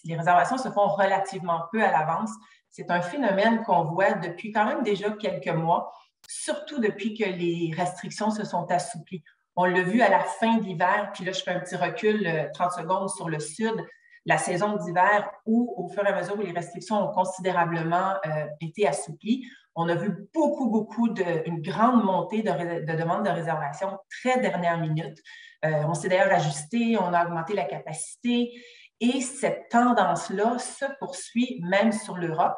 les réservations se font relativement peu à l'avance. C'est un phénomène qu'on voit depuis quand même déjà quelques mois, surtout depuis que les restrictions se sont assouplies. On l'a vu à la fin de l'hiver, puis là, je fais un petit recul 30 secondes sur le sud, la saison d'hiver où, au fur et à mesure où les restrictions ont considérablement été assouplies, on a vu une grande montée de demandes de réservation très dernière minute. On s'est d'ailleurs ajusté, on a augmenté la capacité et cette tendance-là se poursuit même sur l'Europe.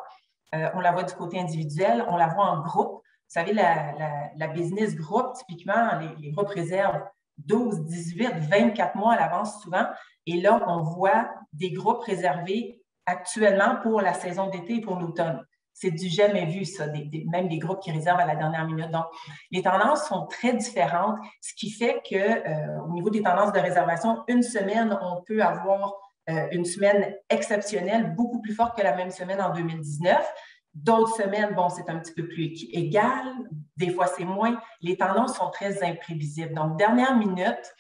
On la voit du côté individuel, on la voit en groupe. Vous savez, la business group, typiquement, les groupes réservent 12, 18, 24 mois à l'avance souvent. Et là, on voit des groupes réservés actuellement pour la saison d'été et pour l'automne. C'est du jamais vu, ça, même des groupes qui réservent à la dernière minute. Donc, les tendances sont très différentes, ce qui fait qu'au niveau des tendances de réservation, une semaine, on peut avoir une semaine exceptionnelle, beaucoup plus forte que la même semaine en 2019. D'autres semaines, bon, c'est un petit peu plus égal, des fois c'est moins. Les tendances sont très imprévisibles. Donc, dernière minute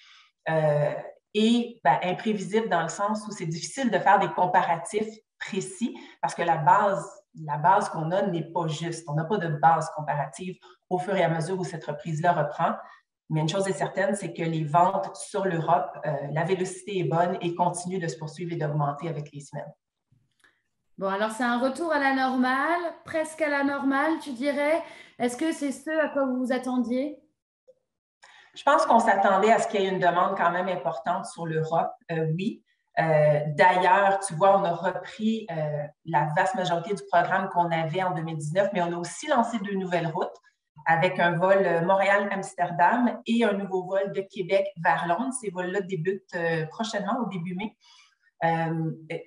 et imprévisible dans le sens où c'est difficile de faire des comparatifs précis parce que la base qu'on a n'est pas juste. On n'a pas de base comparative au fur et à mesure où cette reprise-là reprend. Mais une chose est certaine, c'est que les ventes sur l'Europe, la vélocité est bonne et continue de se poursuivre et d'augmenter avec les semaines. Bon, alors c'est un retour à la normale, presque à la normale, tu dirais. Est-ce que c'est ce à quoi vous vous attendiez? Je pense qu'on s'attendait à ce qu'il y ait une demande quand même importante sur l'Europe, oui. D'ailleurs, tu vois, on a repris la vaste majorité du programme qu'on avait en 2019, mais on a aussi lancé 2 nouvelles routes avec un vol Montréal-Amsterdam et un nouveau vol de Québec vers Londres. Ces vols-là débutent prochainement, au début mai.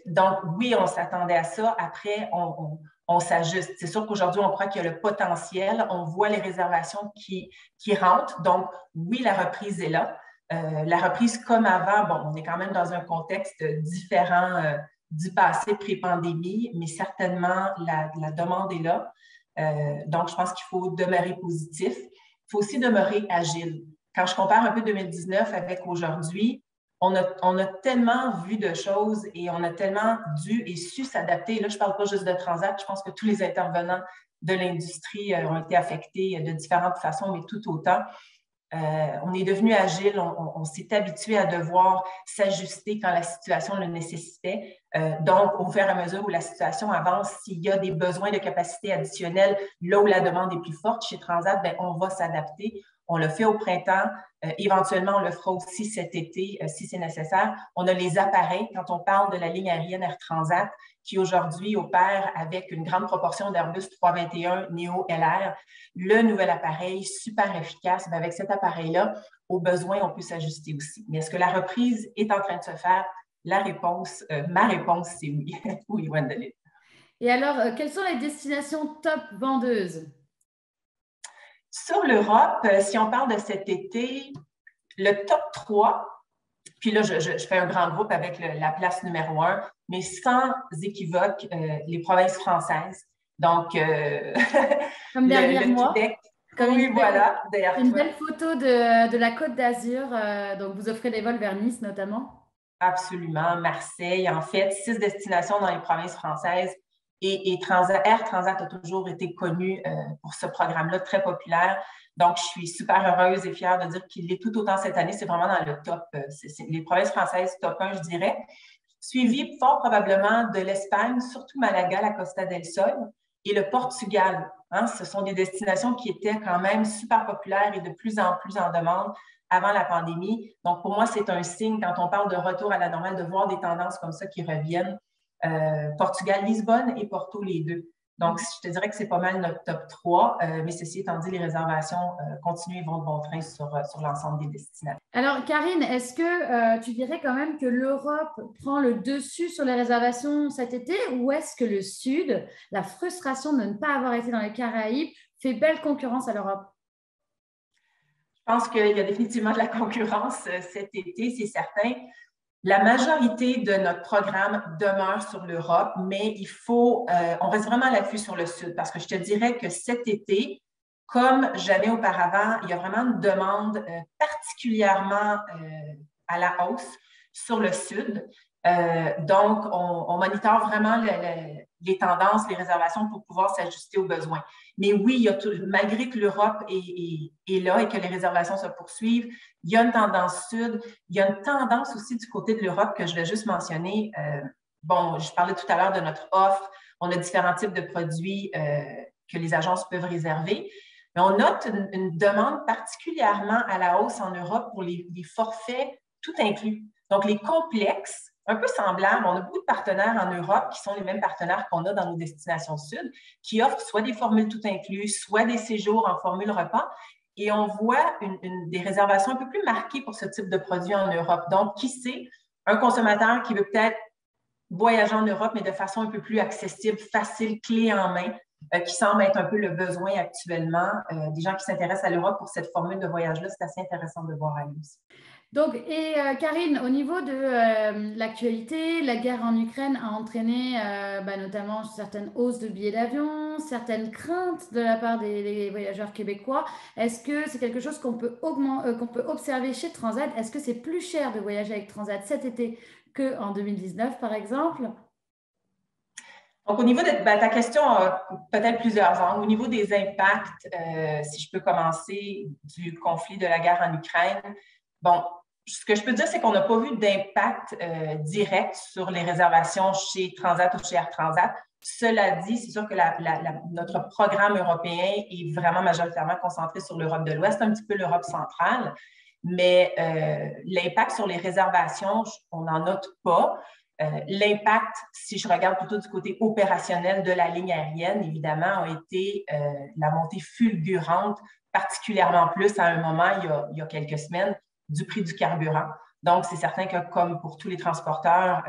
Donc, oui, on s'attendait à ça. Après, on s'ajuste. C'est sûr qu'aujourd'hui, on croit qu'il y a le potentiel. On voit les réservations qui rentrent. Donc, oui, la reprise est là. La reprise comme avant, bon, on est quand même dans un contexte différent du passé pré-pandémie, mais certainement, la demande est là. Donc, je pense qu'il faut demeurer positif. Il faut aussi demeurer agile. Quand je compare un peu 2019 avec aujourd'hui, on a tellement vu de choses et on a tellement dû et su s'adapter. Là, je ne parle pas juste de Transat, je pense que tous les intervenants de l'industrie ont été affectés de différentes façons, mais tout autant. On est devenu agile, on s'est habitué à devoir s'ajuster quand la situation le nécessitait. Donc, au fur et à mesure où la situation avance, s'il y a des besoins de capacité additionnelle, là où la demande est plus forte chez Transat, bien, on va s'adapter. On le fait au printemps. Éventuellement, on le fera aussi cet été si c'est nécessaire. On a les appareils, quand on parle de la ligne aérienne Air Transat, qui aujourd'hui opère avec une grande proportion d'Airbus 321 Neo LR. Le nouvel appareil, super efficace. Mais avec cet appareil-là, au besoin, on peut s'ajuster aussi. Mais est-ce que la reprise est en train de se faire? ma réponse, c'est oui. Oui, Wendeline. Et alors, quelles sont les destinations top vendeuses? Sur l'Europe, si on parle de cet été, le top 3, puis là, je fais un grand groupe avec la place numéro 1, mais sans équivoque, les provinces françaises. Donc, comme derrière moi. Québec. Comme oui, voilà, derrière toi. Une belle photo de la Côte d'Azur. Donc, vous offrez des vols vers Nice, notamment? Absolument. Marseille, en fait, 6 destinations dans les provinces françaises. Et Air Transat a toujours été connu pour ce programme-là, très populaire. Donc, je suis super heureuse et fière de dire qu'il l'est tout autant cette année. C'est vraiment dans le top. Les provinces françaises, top 1, je dirais. Suivi fort probablement de l'Espagne, surtout Malaga, la Costa del Sol, et le Portugal. Hein, ce sont des destinations qui étaient quand même super populaires et de plus en plus en demande avant la pandémie. Donc, pour moi, c'est un signe, quand on parle de retour à la normale, de voir des tendances comme ça qui reviennent. Portugal, Lisbonne et Porto, les deux. Donc, je te dirais que c'est pas mal notre top 3, mais ceci étant dit, les réservations continuent et vont de bon train sur l'ensemble des destinations. Alors, Karine, est-ce que tu dirais quand même que l'Europe prend le dessus sur les réservations cet été, ou est-ce que le Sud, la frustration de ne pas avoir été dans les Caraïbes, fait belle concurrence à l'Europe? Je pense qu'il y a définitivement de la concurrence cet été, c'est certain. La majorité de notre programme demeure sur l'Europe, mais on reste vraiment à l'affût sur le Sud, parce que je te dirais que cet été, comme jamais auparavant, il y a vraiment une demande particulièrement à la hausse sur le Sud. Donc, on monitore vraiment les tendances, les réservations pour pouvoir s'ajuster aux besoins. Mais oui, malgré que l'Europe est là et que les réservations se poursuivent, il y a une tendance sud. Il y a une tendance aussi du côté de l'Europe que je vais juste mentionner. Je parlais tout à l'heure de notre offre. On a différents types de produits que les agences peuvent réserver. Mais on note une demande particulièrement à la hausse en Europe pour les forfaits tout inclus. Donc, les complexes, un peu semblables. On a beaucoup de partenaires en Europe qui sont les mêmes partenaires qu'on a dans nos destinations sud, qui offrent soit des formules tout inclus, soit des séjours en formule repas. Et on voit des réservations un peu plus marquées pour ce type de produit en Europe. Donc, qui sait, un consommateur qui veut peut-être voyager en Europe, mais de façon un peu plus accessible, facile, clé en main, qui semble être un peu le besoin actuellement. Des gens qui s'intéressent à l'Europe pour cette formule de voyage-là, c'est assez intéressant de voir à nous aussi. Donc, Karine, au niveau de l'actualité, la guerre en Ukraine a entraîné notamment certaines hausses de billets d'avion, certaines craintes de la part des voyageurs québécois. Est-ce que c'est quelque chose qu'on peut observer chez Transat? Est-ce que c'est plus cher de voyager avec Transat cet été qu'en 2019, par exemple? Donc, au niveau de ta question, peut-être plusieurs angles. Au niveau des impacts, si je peux commencer, du conflit de la guerre en Ukraine, bon, ce que je peux dire, c'est qu'on n'a pas vu d'impact direct sur les réservations chez Transat ou chez Air Transat. Cela dit, c'est sûr que notre programme européen est vraiment majoritairement concentré sur l'Europe de l'Ouest, un petit peu l'Europe centrale, mais l'impact sur les réservations, on n'en note pas. L'impact, si je regarde plutôt du côté opérationnel de la ligne aérienne, évidemment, a été la montée fulgurante, particulièrement plus à un moment, il y a quelques semaines, du prix du carburant. Donc, c'est certain que comme pour tous les transporteurs,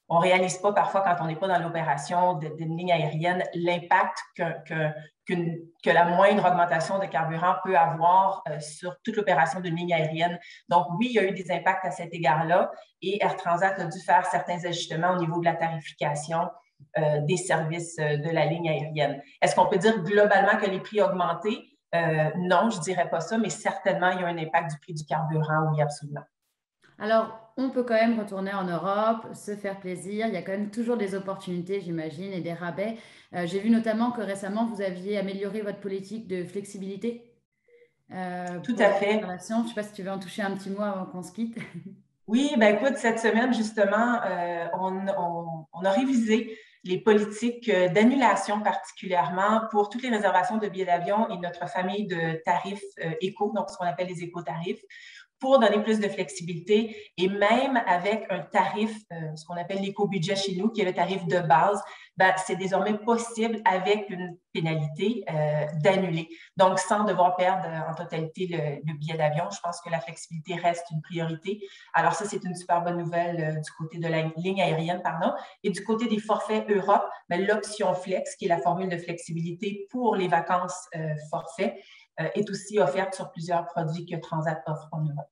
on ne réalise pas parfois quand on n'est pas dans l'opération d'une ligne aérienne l'impact que la moindre augmentation de carburant peut avoir sur toute l'opération d'une ligne aérienne. Donc, oui, il y a eu des impacts à cet égard-là et Air Transat a dû faire certains ajustements au niveau de la tarification des services de la ligne aérienne. Est-ce qu'on peut dire globalement que les prix ont augmenté? Non, je ne dirais pas ça, mais certainement, il y a un impact du prix du carburant, oui, absolument. Alors, on peut quand même retourner en Europe, se faire plaisir. Il y a quand même toujours des opportunités, j'imagine, et des rabais. J'ai vu notamment que récemment, vous aviez amélioré votre politique de flexibilité. Tout à fait. Je ne sais pas si tu veux en toucher un petit mot avant qu'on se quitte. Oui, bien écoute, cette semaine, justement, on a révisé les politiques d'annulation particulièrement pour toutes les réservations de billets d'avion et notre famille de tarifs éco, donc ce qu'on appelle les éco-tarifs, pour donner plus de flexibilité et même avec un tarif, ce qu'on appelle l'éco-budget chez nous, qui est le tarif de base, ben, c'est désormais possible avec une pénalité d'annuler. Donc, sans devoir perdre en totalité le billet d'avion, je pense que la flexibilité reste une priorité. Alors ça, c'est une super bonne nouvelle du côté de la ligne aérienne, pardon. Et du côté des forfaits Europe, ben, l'option Flex, qui est la formule de flexibilité pour les vacances forfaits, est aussi offerte sur plusieurs produits que Transat offre en Europe.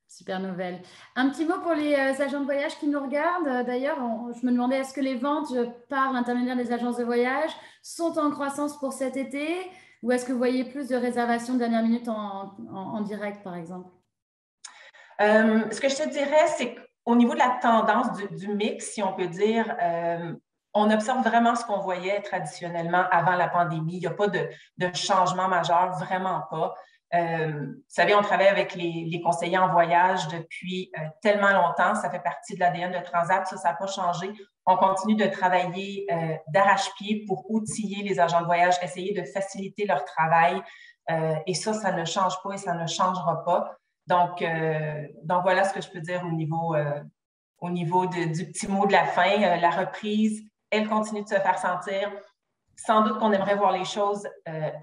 Super nouvelle. Un petit mot pour les agents de voyage qui nous regardent. D'ailleurs, je me demandais, est-ce que les ventes par l'intermédiaire des agences de voyage sont en croissance pour cet été ou est-ce que vous voyez plus de réservations de dernière minute en direct, par exemple? Ce que je te dirais, c'est qu'au niveau de la tendance du mix, si on peut dire, on observe vraiment ce qu'on voyait traditionnellement avant la pandémie. Il n'y a pas de changement majeur, vraiment pas. Vous savez, on travaille avec les conseillers en voyage depuis tellement longtemps. Ça fait partie de l'ADN de Transat. Ça n'a pas changé. On continue de travailler d'arrache-pied pour outiller les agents de voyage, essayer de faciliter leur travail. Et ça ne change pas et ça ne changera pas. Donc voilà ce que je peux dire au niveau du petit mot de la fin. La reprise, elle continue de se faire sentir. Sans doute qu'on aimerait voir les choses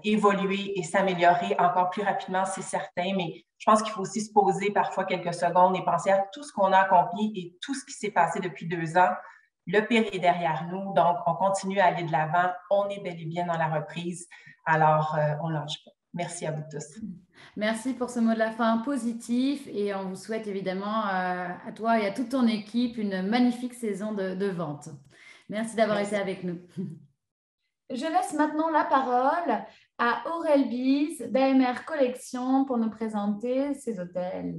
évoluer et s'améliorer encore plus rapidement, c'est certain, mais je pense qu'il faut aussi se poser parfois quelques secondes et penser à tout ce qu'on a accompli et tout ce qui s'est passé depuis 2 ans. Le pire est derrière nous, donc on continue à aller de l'avant. On est bel et bien dans la reprise, alors on ne lâche pas. Merci à vous tous. Merci pour ce mot de la fin positif et on vous souhaite évidemment à toi et à toute ton équipe une magnifique saison de vente. Merci d'avoir été avec nous. Je laisse maintenant la parole à Aurel Bise d'AMR Collection pour nous présenter ses hôtels.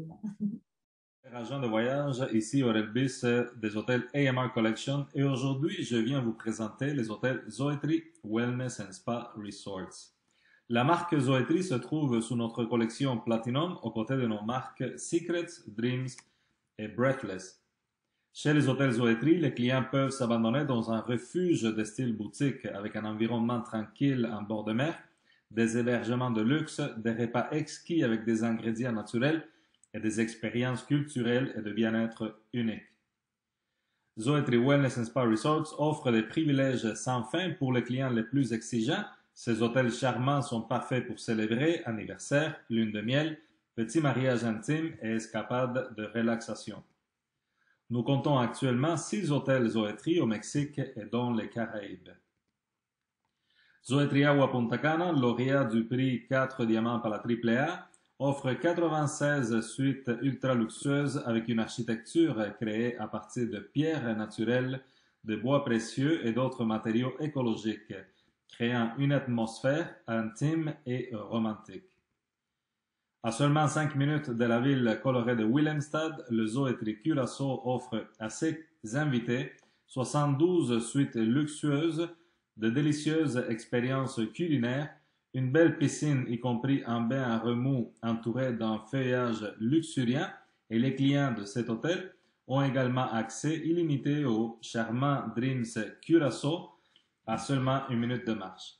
Agent de voyage, ici Aurel Bise des hôtels AMR Collection et aujourd'hui je viens vous présenter les hôtels Zoetry Wellness and Spa Resorts. La marque Zoetry se trouve sous notre collection Platinum aux côtés de nos marques Secrets, Dreams et Breathless. Chez les hôtels Zoetry, les clients peuvent s'abandonner dans un refuge de style boutique avec un environnement tranquille en bord de mer, des hébergements de luxe, des repas exquis avec des ingrédients naturels et des expériences culturelles et de bien-être uniques. Zoetry Wellness and Spa Resorts offre des privilèges sans fin pour les clients les plus exigeants. Ces hôtels charmants sont parfaits pour célébrer anniversaire, lune de miel, petits mariages intimes et escapades de relaxation. Nous comptons actuellement 6 hôtels Zoetry au Mexique et dans les Caraïbes. Zoetry Agua Punta Cana, lauréat du prix 4 diamants par la AAA, offre 96 suites ultra luxueuses avec une architecture créée à partir de pierres naturelles, de bois précieux et d'autres matériaux écologiques, créant une atmosphère intime et romantique. À seulement 5 minutes de la ville colorée de Willemstad, le Zoetry Curaçao offre à ses invités 72 suites luxueuses, de délicieuses expériences culinaires, une belle piscine y compris un bain à remous entouré d'un feuillage luxuriant et les clients de cet hôtel ont également accès illimité au charmant Dreams Curaçao à seulement 1 minute de marche.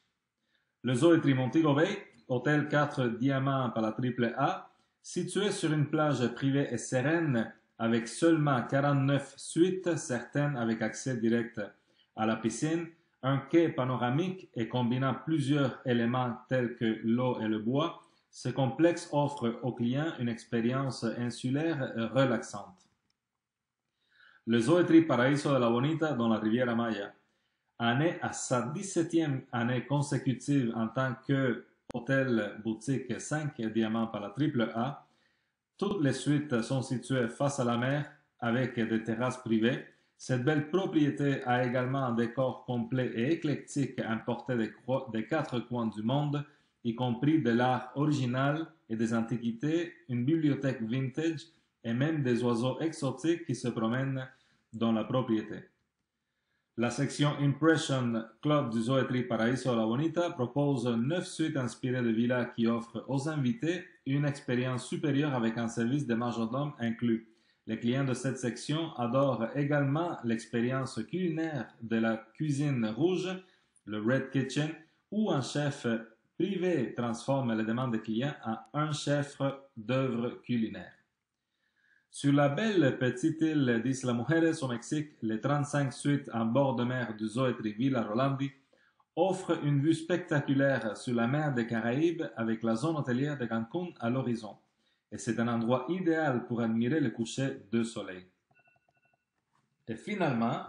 Le Zoetry Montego Bay, hôtel 4 diamants par la AAA, situé sur une plage privée et sereine avec seulement 49 suites, certaines avec accès direct à la piscine, un quai panoramique et combinant plusieurs éléments tels que l'eau et le bois, ce complexe offre aux clients une expérience insulaire relaxante. Le Zoetry Paraíso de la Bonita dans la Riviera Maya en est à sa 17e année consécutive en tant que hôtel boutique 5 diamants par la AAA. Toutes les suites sont situées face à la mer avec des terrasses privées. Cette belle propriété a également un décor complet et éclectique importé des 4 coins du monde, y compris de l'art original et des antiquités, une bibliothèque vintage et même des oiseaux exotiques qui se promènent dans la propriété. La section Impression Club du Zoetry Paraíso de la Bonita propose 9 suites inspirées de villas qui offrent aux invités une expérience supérieure avec un service de majordome inclus. Les clients de cette section adorent également l'expérience culinaire de la cuisine rouge, le Red Kitchen, où un chef privé transforme les demandes des clients en un chef d'œuvre culinaire. Sur la belle petite île d'Isla Mujeres au Mexique, les 35 suites en bord de mer du Zoetri Villa Rolandi offrent une vue spectaculaire sur la mer des Caraïbes avec la zone hôtelière de Cancún à l'horizon. Et c'est un endroit idéal pour admirer le coucher de soleil. Et finalement,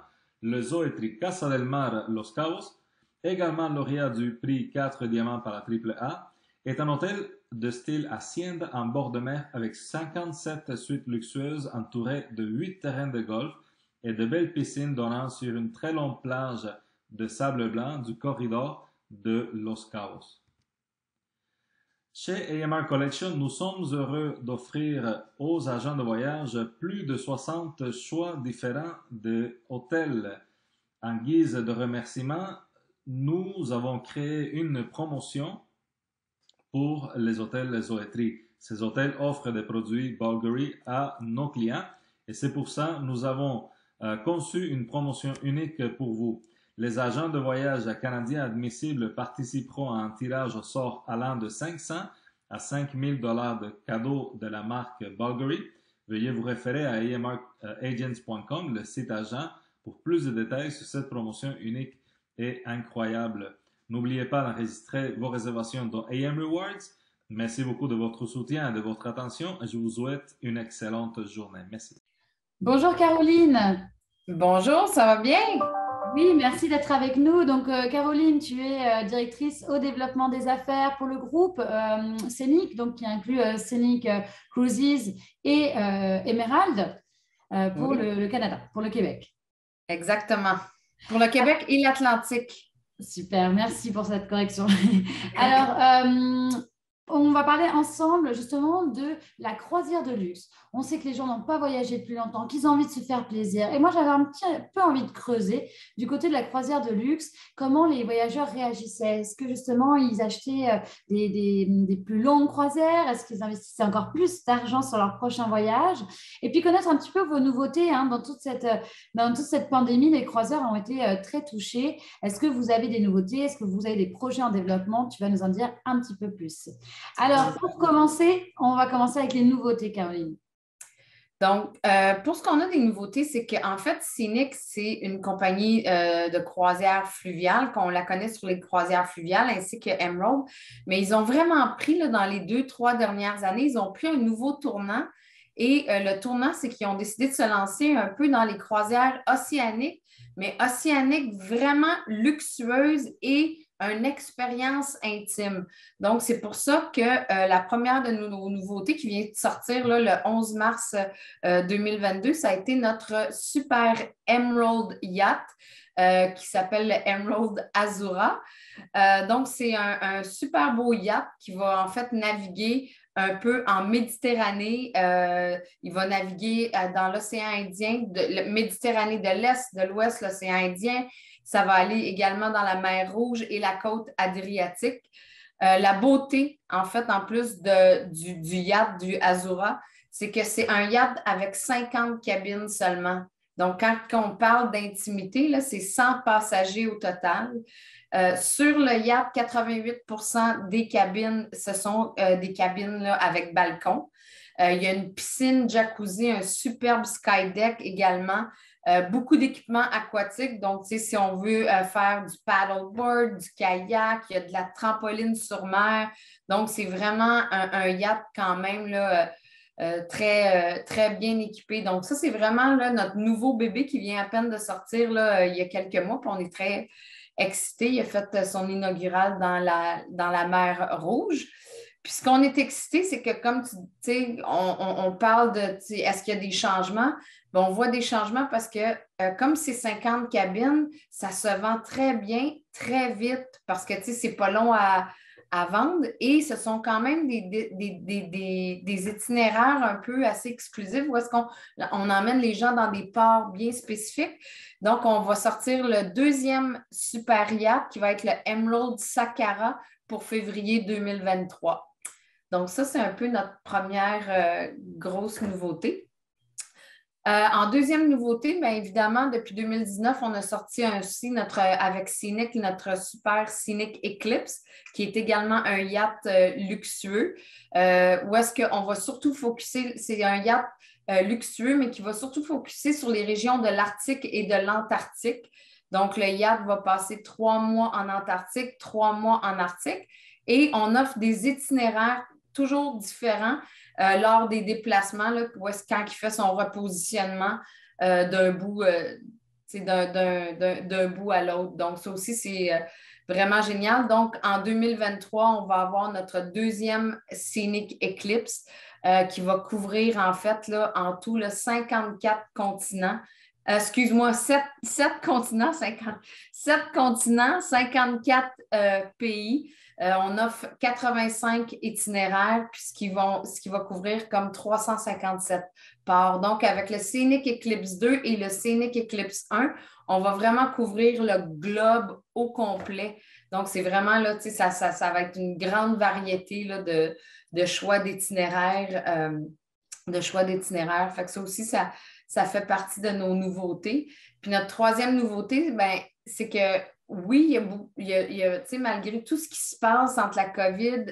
le Zoetri Casa del Mar Los Cabos, également lauréat du prix 4 diamants par la AAA, est un hôtel de style hacienda en bord de mer avec 57 suites luxueuses entourées de 8 terrains de golf et de belles piscines donnant sur une très longue plage de sable blanc du corridor de Los Cabos. Chez AMR Collection, nous sommes heureux d'offrir aux agents de voyage plus de 60 choix différents d'hôtels. En guise de remerciement, nous avons créé une promotion pour les hôtels Zoetri. Ces hôtels offrent des produits Bulgari à nos clients et c'est pour ça que nous avons conçu une promotion unique pour vous. Les agents de voyage canadiens admissibles participeront à un tirage au sort allant de 500 à 5 000 $ de cadeaux de la marque Bulgari. Veuillez vous référer à amragents.com, le site agent, pour plus de détails sur cette promotion unique et incroyable. N'oubliez pas d'enregistrer vos réservations dans AM Rewards. Merci beaucoup de votre soutien et de votre attention. Je vous souhaite une excellente journée. Merci. Bonjour Caroline. Bonjour, ça va bien? Oui, merci d'être avec nous. Donc, Caroline, tu es directrice au développement des affaires pour le groupe Scenic, donc qui inclut Scenic Cruises et Emerald pour le Canada, pour le Québec. Exactement. Pour le Québec et l'Atlantique. Super, merci pour cette correction. Alors, on va parler ensemble justement de la croisière de luxe. On sait que les gens n'ont pas voyagé depuis longtemps, qu'ils ont envie de se faire plaisir. Et moi, j'avais un petit peu envie de creuser du côté de la croisière de luxe, comment les voyageurs réagissaient. Est-ce que justement, ils achetaient des plus longues croisières? Est-ce qu'ils investissaient encore plus d'argent sur leur prochain voyage? Et puis connaître un petit peu vos nouveautés. Dans toute cette pandémie, les croisières ont été très touchées. Est-ce que vous avez des nouveautés? Est-ce que vous avez des projets en développement? Tu vas nous en dire un petit peu plus. Alors, pour commencer, on va commencer avec les nouveautés, Caroline. Donc, pour ce qu'on a des nouveautés, c'est qu'en fait, Scenic, c'est une compagnie de croisière fluviale, qu'on la connaît sur les croisières fluviales, ainsi que Emerald. Mais ils ont vraiment pris, là, dans les 2-3 dernières années, ils ont pris un nouveau tournant. Et le tournant, c'est qu'ils ont décidé de se lancer un peu dans les croisières océaniques, mais océaniques vraiment luxueuses et une expérience intime. Donc, c'est pour ça que la première de nos nouveautés qui vient de sortir là, le 11 mars 2022, ça a été notre super Emerald Yacht qui s'appelle le Emerald Azura. Donc, c'est un super beau yacht qui va en fait naviguer un peu en Méditerranée. Il va naviguer dans l'océan Indien, Méditerranée de l'Est, de l'Ouest, l'océan Indien. Ça va aller également dans la mer Rouge et la côte Adriatique. La beauté, en fait, en plus du yacht, du Azura, c'est que c'est un yacht avec 50 cabines seulement. Donc, quand on parle d'intimité, là, c'est 100 passagers au total. Sur le yacht, 88% des cabines, ce sont des cabines là, avec balcon. Il y a une piscine jacuzzi, un superbe sky deck également. Beaucoup d'équipements aquatiques. Donc, si on veut faire du paddleboard, du kayak, il y a de la trampoline sur mer. Donc, c'est vraiment un yacht quand même là, très, très bien équipé. Donc, ça, c'est vraiment là, notre nouveau bébé qui vient à peine de sortir là, il y a quelques mois. Puis on est très excités. Il a fait son inaugural dans la mer Rouge. Puis ce qu'on est excité, c'est que comme tu sais, on parle de est-ce qu'il y a des changements? Bien, on voit des changements parce que comme c'est 50 cabines, ça se vend très bien, très vite parce que c'est pas long à vendre et ce sont quand même des itinéraires un peu assez exclusifs où est-ce qu'on emmène les gens dans des ports bien spécifiques. Donc, on va sortir le deuxième super yacht qui va être le Emerald Sakara pour février 2023. Donc, ça, c'est un peu notre première grosse nouveauté. En deuxième nouveauté, bien évidemment, depuis 2019, on a sorti aussi avec Scenic, notre super Scenic Eclipse, qui est également un yacht luxueux, où est-ce qu'on va surtout focuser, c'est un yacht luxueux, mais qui va surtout focuser sur les régions de l'Arctique et de l'Antarctique. Donc, le yacht va passer 3 mois en Antarctique, 3 mois en Arctique, et on offre des itinéraires toujours différents lors des déplacements, là, où est-ce quand il fait son repositionnement d'un bout, d'un bout à l'autre. Donc, ça aussi, c'est vraiment génial. Donc, en 2023, on va avoir notre deuxième Scenic Eclipse qui va couvrir, en fait, là, en tout, là, 54 continents. Excuse-moi, 7 continents, 54 pays. On offre 85 itinéraires, puis ce qui va couvrir comme 357 ports. Donc, avec le Scenic Eclipse 2 et le Scenic Eclipse 1, on va vraiment couvrir le globe au complet. Donc, c'est vraiment, là, tu sais, ça va être une grande variété là, de choix d'itinéraires. Fait que ça aussi, ça fait partie de nos nouveautés. Puis notre troisième nouveauté, ben, c'est que oui, il y a malgré tout ce qui se passe entre la COVID,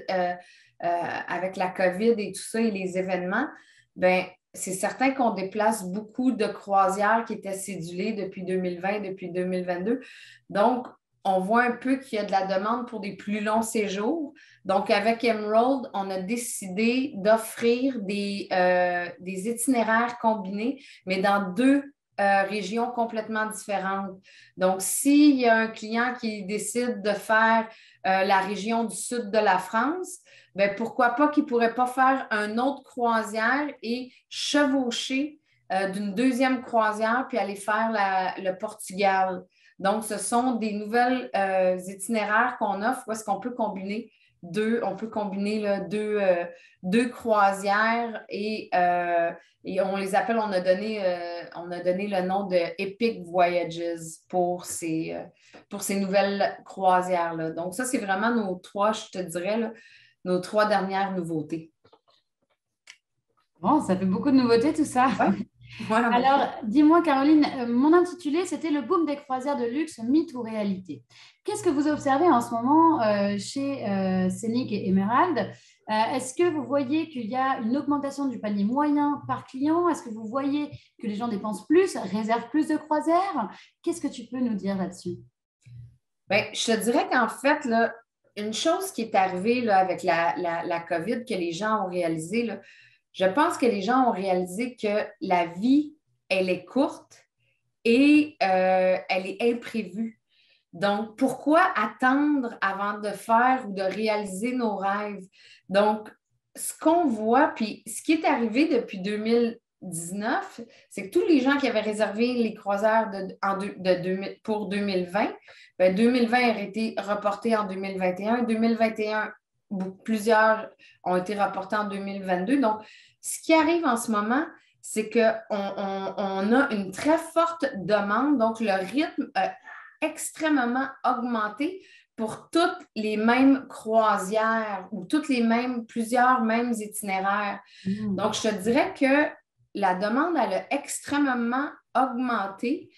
avec la COVID et tout ça et les événements, ben, c'est certain qu'on déplace beaucoup de croisières qui étaient cédulées depuis 2020, depuis 2022. Donc, on voit un peu qu'il y a de la demande pour des plus longs séjours. Donc, avec Emerald, on a décidé d'offrir des itinéraires combinés, mais dans 2 régions complètement différentes. Donc, s'il y a un client qui décide de faire la région du sud de la France, bien, pourquoi pas qu'il ne pourrait pas faire une autre croisière et chevaucher d'une deuxième croisière puis aller faire le Portugal. Donc, ce sont des nouvelles itinéraires qu'on offre où est-ce qu'on peut combiner là, deux croisières et on les appelle, on a donné le nom de Epic Voyages pour ces nouvelles croisières-là. Donc, ça, c'est vraiment nos 3, je te dirais, là, nos 3 dernières nouveautés. Bon, ça fait beaucoup de nouveautés, tout ça. Ouais. Voilà. Alors, dis-moi, Caroline, mon intitulé, c'était le boom des croisières de luxe, mythe ou réalité. Qu'est-ce que vous observez en ce moment chez Scenic et Emerald? Est-ce que vous voyez qu'il y a une augmentation du panier moyen par client? Est-ce que vous voyez que les gens dépensent plus, réservent plus de croisières? Qu'est-ce que tu peux nous dire là-dessus? Bien, je te dirais qu'en fait, là, une chose qui est arrivée là, avec la COVID que les gens ont réalisé, là, je pense que les gens ont réalisé que la vie, elle est courte et elle est imprévue. Donc, pourquoi attendre avant de faire ou de réaliser nos rêves? Donc, ce qu'on voit, puis ce qui est arrivé depuis 2019, c'est que tous les gens qui avaient réservé les croisières pour 2020, bien, 2020 a été reporté en 2021. 2021, plusieurs ont été reportés en 2022. Donc, ce qui arrive en ce moment, c'est qu'on a une très forte demande. Donc, le rythme a extrêmement augmenté pour toutes les mêmes croisières ou plusieurs mêmes itinéraires. Donc, je te dirais que la demande, elle a extrêmement augmenté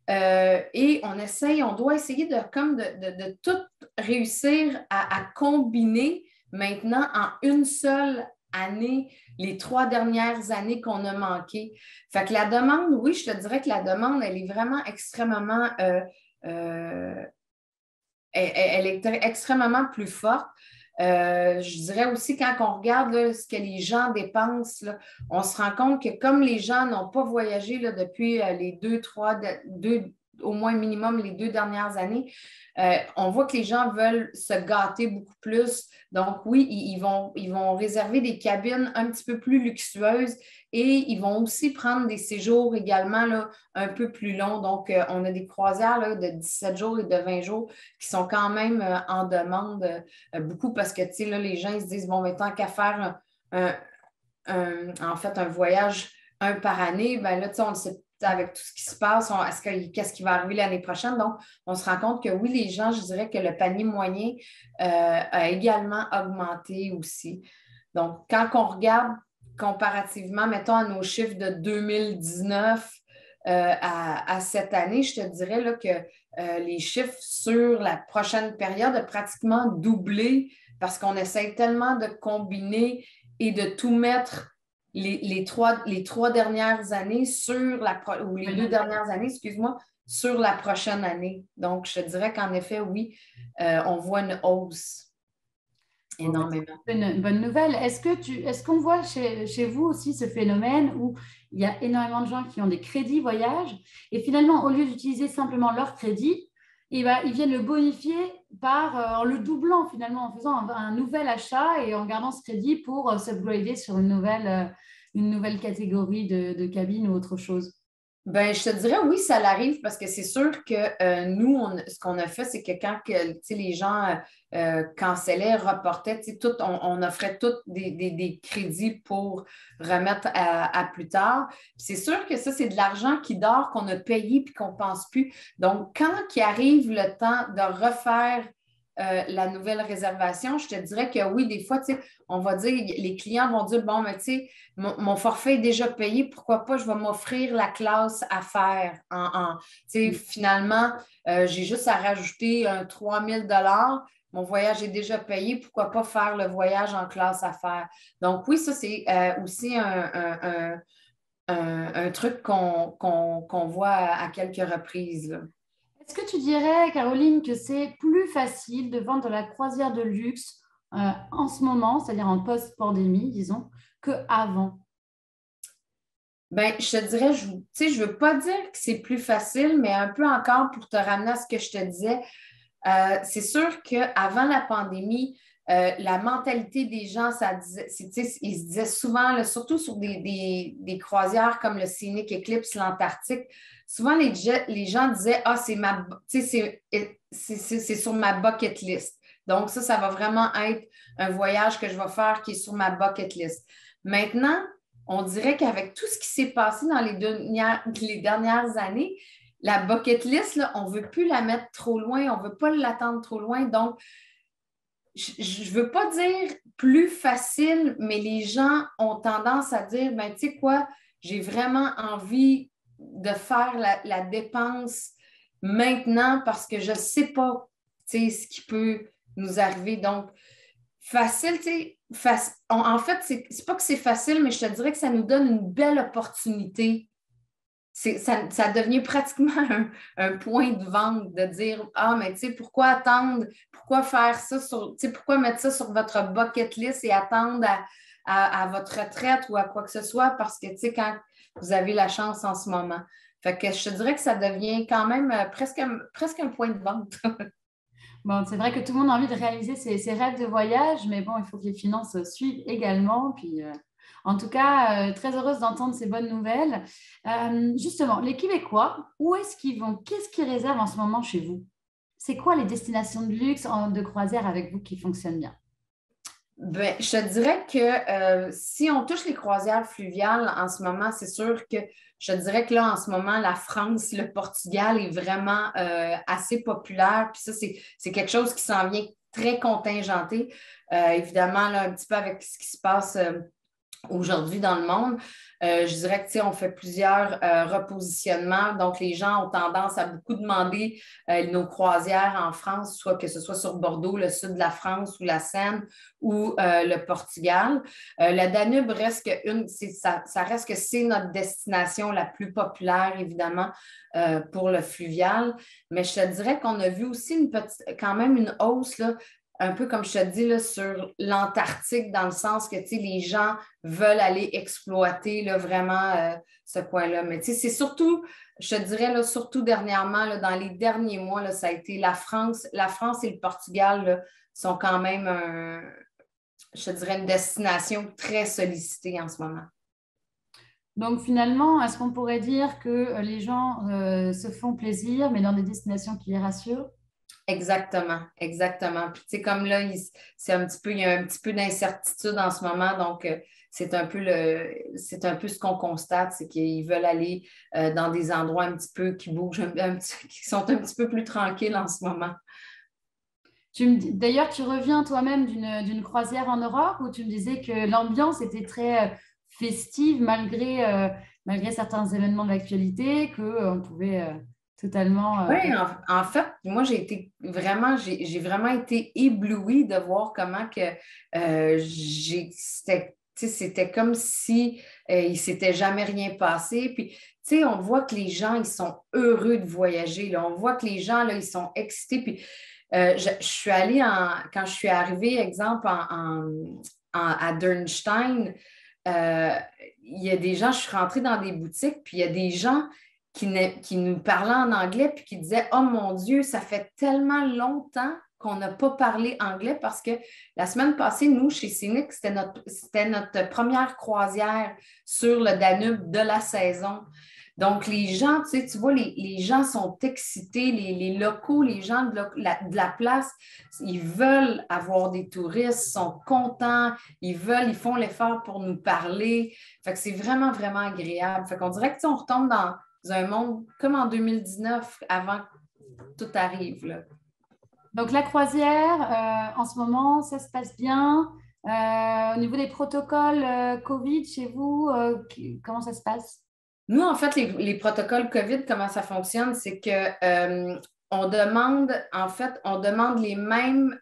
et on doit essayer de tout réussir à combiner maintenant en une seule année, les 3 dernières années qu'on a manquées. Fait que la demande, oui, je te dirais que la demande, elle est vraiment extrêmement elle est extrêmement plus forte. Je dirais aussi, quand on regarde là, ce que les gens dépensent, là, on se rend compte que comme les gens n'ont pas voyagé là, depuis les 2, au moins minimum les 2 dernières années, on voit que les gens veulent se gâter beaucoup plus. Donc oui, ils vont réserver des cabines un petit peu plus luxueuses et ils vont aussi prendre des séjours également là, un peu plus longs. Donc, on a des croisières là, de 17 jours et de 20 jours qui sont quand même en demande beaucoup parce que, tu sais, là, les gens ils se disent, bon, mais tant qu'à faire en fait un voyage un par année, ben là, tu sais, on le sait avec tout ce qui se passe, qu'est-ce qui va arriver l'année prochaine? Donc, on se rend compte que oui, les gens, je dirais que le panier moyen a également augmenté aussi. Donc, quand on regarde comparativement, mettons, à nos chiffres de 2019 à cette année, je te dirais là, que les chiffres sur la prochaine période ont pratiquement doublé parce qu'on essaie tellement de combiner et de tout mettre les trois dernières années ou les 2 dernières années, excuse-moi, sur la prochaine année. Donc, je te dirais qu'en effet, oui, on voit une hausse énormément. Une bonne nouvelle. Est-ce qu'on voit chez vous aussi ce phénomène où il y a énormément de gens qui ont des crédits voyage et finalement, au lieu d'utiliser simplement leur crédit, ils viennent le bonifier en le doublant finalement, en faisant un nouvel achat et en gardant ce crédit pour s'upgrader sur une nouvelle catégorie de cabine ou autre chose? Ben, je te dirais oui, ça l'arrive parce que c'est sûr que nous, ce qu'on a fait, c'est que quand les gens cancellaient, reportaient, on offrait tous des crédits pour remettre à plus tard. Puis c'est sûr que ça, c'est de l'argent qui dort, qu'on a payé puis qu'on ne pense plus. Donc, quand il arrive le temps de refaire la nouvelle réservation, je te dirais que oui, des fois, on va dire, les clients vont dire, bon, mais tu sais, mon forfait est déjà payé, pourquoi pas, je vais m'offrir la classe à faire. Finalement, j'ai juste à rajouter 3 000 $, mon voyage est déjà payé, pourquoi pas faire le voyage en classe à faire. Donc oui, ça, c'est aussi un truc qu'on voit à quelques reprises, là. Est-ce que tu dirais, Caroline, que c'est plus facile de vendre de la croisière de luxe en ce moment, c'est-à-dire en post-pandémie, disons, qu'avant? Bien, je te dirais, je ne veux pas dire que c'est plus facile, mais un peu encore pour te ramener à ce que je te disais, c'est sûr qu'avant la pandémie, la mentalité des gens, ils se disaient souvent, là, surtout sur des croisières comme le Scenic Eclipse, l'Antarctique, souvent les gens disaient, ah, c'est sur ma bucket list. Donc, ça va vraiment être un voyage que je vais faire qui est sur ma bucket list. Maintenant, on dirait qu'avec tout ce qui s'est passé dans les dernières années, la bucket list, là, on ne veut plus la mettre trop loin, on ne veut pas l'attendre trop loin. Donc, je ne veux pas dire plus facile, mais les gens ont tendance à dire, ben, tu sais quoi, j'ai vraiment envie de faire la dépense maintenant parce que je ne sais pas, tu sais, ce qui peut nous arriver. Donc, facile, tu sais, en fait, c'est pas que c'est facile, mais je te dirais que ça nous donne une belle opportunité. Ça devient pratiquement un point de vente de dire, ah, mais tu sais, pourquoi attendre, pourquoi faire ça, pourquoi mettre ça sur votre bucket list et attendre à votre retraite ou à quoi que ce soit, parce que, tu sais, quand vous avez la chance en ce moment. Fait que je te dirais que ça devient quand même presque un point de vente. Bon, c'est vrai que tout le monde a envie de réaliser ses rêves de voyage, mais bon, il faut que les finances suivent également. Puis, en tout cas, très heureuse d'entendre ces bonnes nouvelles. Justement, les Québécois, où est-ce qu'ils vont? Qu'est-ce qu'ils réservent en ce moment chez vous? C'est quoi les destinations de luxe de croisière avec vous qui fonctionnent bien? Ben, je te dirais que si on touche les croisières fluviales en ce moment, c'est sûr que je te dirais que là, en ce moment, la France, le Portugal est vraiment assez populaire. Puis ça, c'est quelque chose qui s'en vient très contingenté. Évidemment, là, un petit peu avec ce qui se passe aujourd'hui dans le monde. Je dirais que, on fait plusieurs repositionnements. Donc, les gens ont tendance à beaucoup demander nos croisières en France, soit que ce soit sur Bordeaux, le sud de la France ou la Seine ou le Portugal. La Danube reste ça reste que c'est notre destination la plus populaire, évidemment, pour le fluvial. Mais je te dirais qu'on a vu aussi quand même une hausse, là, un peu comme je te dis là, sur l'Antarctique, dans le sens que les gens veulent aller exploiter là, vraiment ce coin-là. Mais c'est surtout, je te dirais, là, surtout dernièrement, là, dans les derniers mois, là, ça a été la France et le Portugal là, sont quand même, je te dirais, une destination très sollicitée en ce moment. Donc finalement, est-ce qu'on pourrait dire que les gens se font plaisir, mais dans des destinations qui les rassurent? Exactement, exactement. Puis, tu sais, comme là, il y a un petit peu d'incertitude en ce moment, donc c'est un peu ce qu'on constate, c'est qu'ils veulent aller dans des endroits un petit peu qui bougent, qui sont un petit peu plus tranquilles en ce moment. D'ailleurs, tu reviens toi-même d'une croisière en Europe où tu me disais que l'ambiance était très festive malgré certains événements de l'actualité qu'on pouvait totalement... Oui, en fait, moi, j'ai vraiment été éblouie de voir comment que c'était comme si il ne s'était jamais rien passé. Puis, tu sais, on voit que les gens, ils sont heureux de voyager. Là. On voit que les gens, là, ils sont excités. Puis, je suis allée quand je suis arrivée, exemple, à Dürnstein, il y a des gens, je suis rentrée dans des boutiques, puis il y a des gens qui nous parlaient en anglais, puis qui disaient « Oh mon Dieu, ça fait tellement longtemps qu'on n'a pas parlé anglais parce que la semaine passée, nous, chez Scénic, c'était notre première croisière sur le Danube de la saison. » Donc, les gens, tu vois, les gens sont excités, les locaux, les gens de la place, ils veulent avoir des touristes, sont contents, ils font l'effort pour nous parler. Fait que c'est vraiment, vraiment agréable. Fait qu'on dirait que on retombe dans un monde comme en 2019, avant que tout arrive, là. Donc, la croisière, en ce moment, ça se passe bien. Au niveau des protocoles COVID chez vous, comment ça se passe? Nous, en fait, les protocoles COVID, comment ça fonctionne, c'est que on demande les mêmes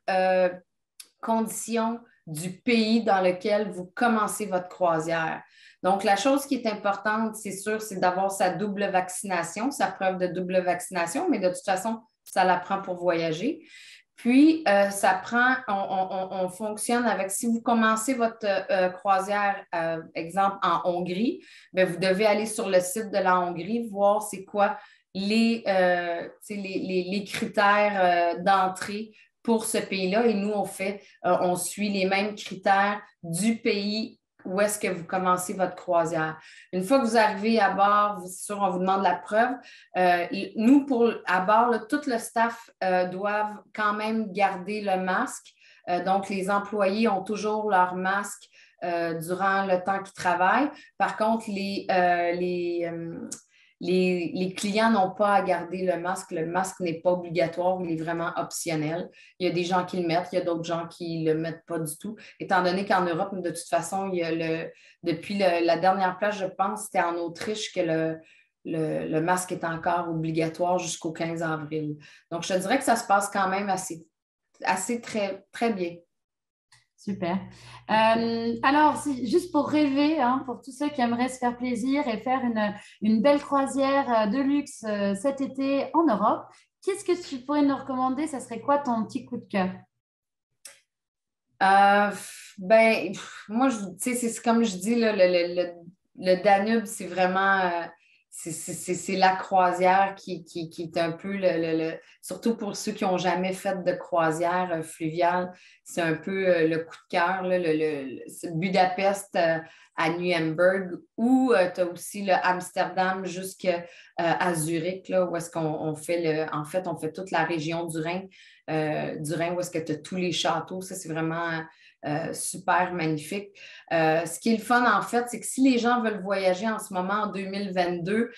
conditions du pays dans lequel vous commencez votre croisière. Donc, la chose qui est importante, c'est sûr, c'est d'avoir sa double vaccination, sa preuve de double vaccination, mais de toute façon, ça la prend pour voyager. Puis, on fonctionne avec, si vous commencez votre croisière, exemple, en Hongrie, bien, vous devez aller sur le site de la Hongrie, voir c'est quoi les critères d'entrée pour ce pays-là. Et nous, on suit les mêmes critères du pays où est-ce que vous commencez votre croisière. Une fois que vous arrivez à bord, c'est sûr, on vous demande la preuve. Nous, à bord, là, tout le staff doivent quand même garder le masque. Donc, les employés ont toujours leur masque durant le temps qu'ils travaillent. Par contre, les clients n'ont pas à garder le masque. Le masque n'est pas obligatoire, il est vraiment optionnel. Il y a des gens qui le mettent, il y a d'autres gens qui ne le mettent pas du tout. Étant donné qu'en Europe, de toute façon, depuis la dernière place, je pense, c'était en Autriche que le masque est encore obligatoire jusqu'au 15 avril. Donc, je te dirais que ça se passe quand même assez très, très bien. Super. Alors, juste pour rêver, hein, pour tous ceux qui aimeraient se faire plaisir et faire une belle croisière de luxe cet été en Europe, qu'est-ce que tu pourrais nous recommander? Ça serait quoi ton petit coup de cœur? Moi, c'est comme je dis, là, le Danube, c'est vraiment... c'est la croisière qui est un peu surtout pour ceux qui n'ont jamais fait de croisière fluviale, c'est un peu le coup de cœur, c'est Budapest à Nuremberg, ou tu as aussi le Amsterdam jusqu'à Zurich, là, où est-ce qu'on fait en fait, on fait toute la région du Rhin, où est-ce que tu as tous les châteaux. Ça, c'est vraiment super magnifique. Ce qui est le fun, en fait, c'est que si les gens veulent voyager en ce moment, en 2022,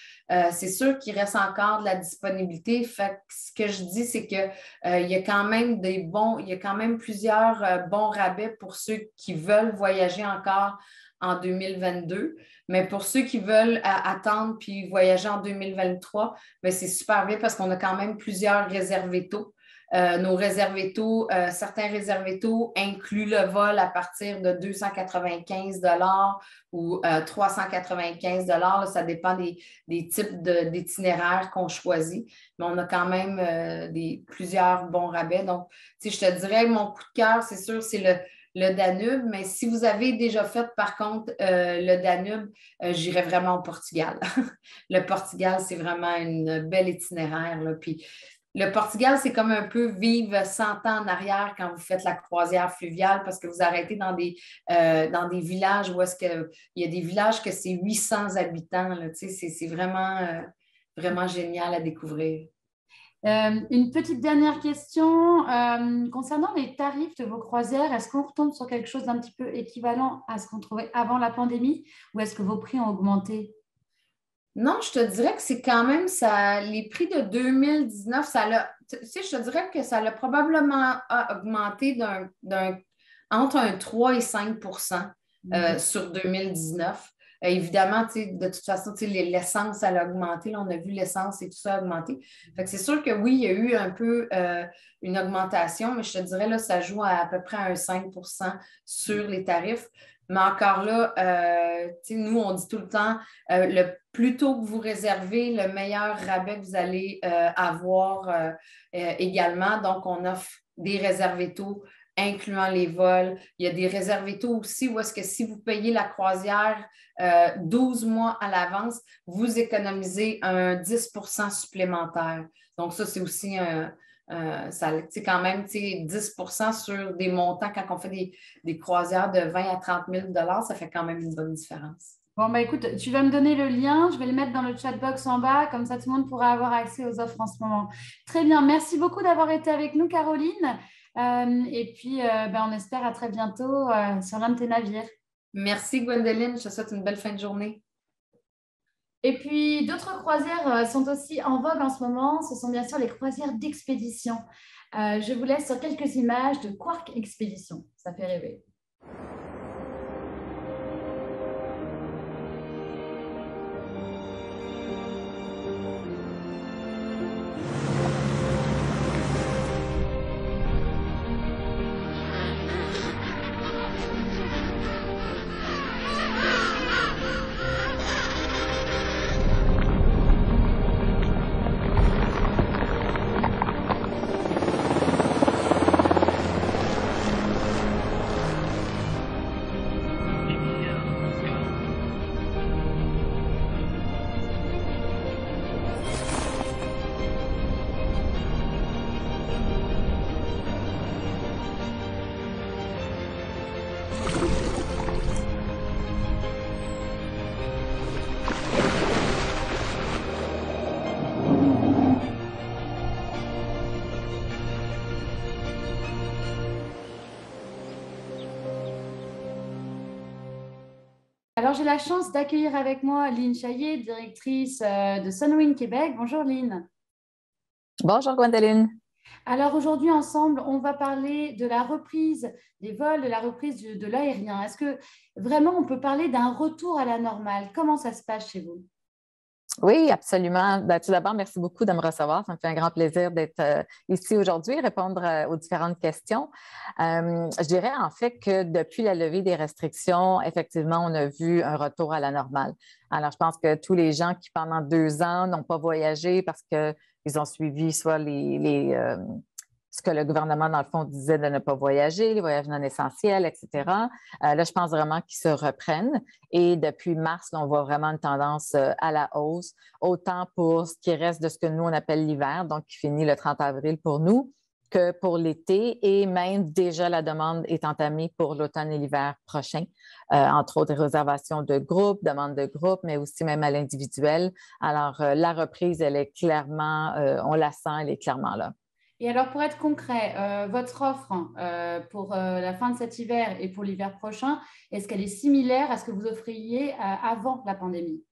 c'est sûr qu'il reste encore de la disponibilité. Fait que ce que je dis, c'est qu'il y a quand même plusieurs bons rabais pour ceux qui veulent voyager encore en 2022. Mais pour ceux qui veulent attendre puis voyager en 2023, bien, c'est super bien parce qu'on a quand même plusieurs réservés tôt. Nos réservés tôt, certains réservés tôt incluent le vol à partir de 295 ou 395 là, ça dépend des types d'itinéraires qu'on choisit. Mais on a quand même plusieurs bons rabais. Donc, je te dirais, mon coup de cœur, c'est sûr, c'est le Danube. Mais si vous avez déjà fait, par contre, le Danube, j'irais vraiment au Portugal. Le Portugal, c'est vraiment une belle itinéraire, là. Puis, le Portugal, c'est comme un peu vivre 100 ans en arrière quand vous faites la croisière fluviale parce que vous arrêtez dans des villages où est-ce qu'il y a des villages que c'est 800 habitants. Là, c'est vraiment, vraiment génial à découvrir. Une petite dernière question. Concernant les tarifs de vos croisières, est-ce qu'on retombe sur quelque chose d'un petit peu équivalent à ce qu'on trouvait avant la pandémie ou est-ce que vos prix ont augmenté? Non, je te dirais que c'est quand même ça. Les prix de 2019, je te dirais que ça l'a probablement augmenté entre un 3 et 5 %. sur 2019. Évidemment, de toute façon, l'essence, elle a augmenté. Là, on a vu l'essence et tout ça augmenter. Fait que c'est sûr que oui, il y a eu un peu une augmentation, mais je te dirais, là, ça joue à peu près un 5 sur les tarifs. Mais encore là, nous, on dit tout le temps, le plus tôt que vous réservez, le meilleur rabais que vous allez avoir également. Donc, on offre des réservés tôt, incluant les vols. Il y a des réservés tôt aussi où est-ce que si vous payez la croisière 12 mois à l'avance, vous économisez un 10 supplémentaire. Donc, ça, c'est aussi quand même 10 sur des montants. Quand on fait des croisières de 20 à 30 000 $, ça fait quand même une bonne différence. Bon, écoute, tu vas me donner le lien, je vais le mettre dans le chat box en bas, comme ça tout le monde pourra avoir accès aux offres en ce moment. Très bien, merci beaucoup d'avoir été avec nous, Caroline. Et puis, on espère à très bientôt sur l'un de tes navires. Merci, Gwendoline. Je te souhaite une belle fin de journée. Et puis, d'autres croisières sont aussi en vogue en ce moment. Ce sont bien sûr les croisières d'expédition. Je vous laisse sur quelques images de Quark Expédition. Ça fait rêver. Alors, j'ai la chance d'accueillir avec moi Lynne Chaillet, directrice de Sunwing Québec. Bonjour Lynne. Bonjour Gwendoline. Alors aujourd'hui, ensemble, on va parler de la reprise des vols, de la reprise de l'aérien. Est-ce que vraiment on peut parler d'un retour à la normale? Comment ça se passe chez vous? Oui, absolument. Tout d'abord, merci beaucoup de me recevoir. Ça me fait un grand plaisir d'être ici aujourd'hui, répondre aux différentes questions. Je dirais en fait que depuis la levée des restrictions, effectivement, on a vu un retour à la normale. Alors, je pense que tous les gens qui, pendant 2 ans, n'ont pas voyagé parce qu'ils ont suivi soit ce que le gouvernement, dans le fond, disait de ne pas voyager, les voyages non essentiels, etc. Là, je pense vraiment qu'ils se reprennent. Et depuis mars, là, on voit vraiment une tendance à la hausse, autant pour ce qui reste de ce que nous, on appelle l'hiver, donc qui finit le 30 avril pour nous, que pour l'été. Et même déjà, la demande est entamée pour l'automne et l'hiver prochain, entre autres des réservations de groupes, demandes de groupes, mais aussi même à l'individuel. Alors, la reprise, elle est clairement, on la sent, elle est clairement là. Et alors, pour être concret, votre offre pour la fin de cet hiver et pour l'hiver prochain, est-ce qu'elle est similaire à ce que vous offriez avant la pandémie?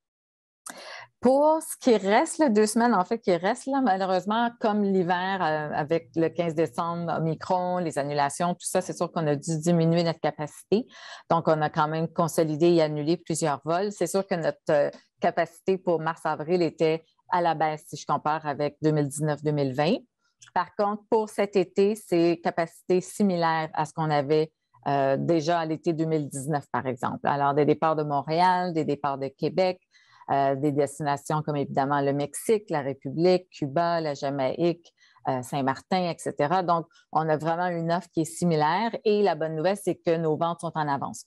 Pour ce qui reste, 2 semaines, en fait, qui reste là, malheureusement, comme l'hiver avec le 15 décembre, Omicron, les annulations, tout ça, c'est sûr qu'on a dû diminuer notre capacité. Donc, on a quand même consolidé et annulé plusieurs vols. C'est sûr que notre capacité pour mars-avril était à la baisse si je compare avec 2019-2020. Par contre, pour cet été, c'est capacité similaire à ce qu'on avait déjà à l'été 2019, par exemple. Alors, des départs de Montréal, des départs de Québec, des destinations comme évidemment le Mexique, la République, Cuba, la Jamaïque, Saint-Martin, etc. Donc, on a vraiment une offre qui est similaire et la bonne nouvelle, c'est que nos ventes sont en avance.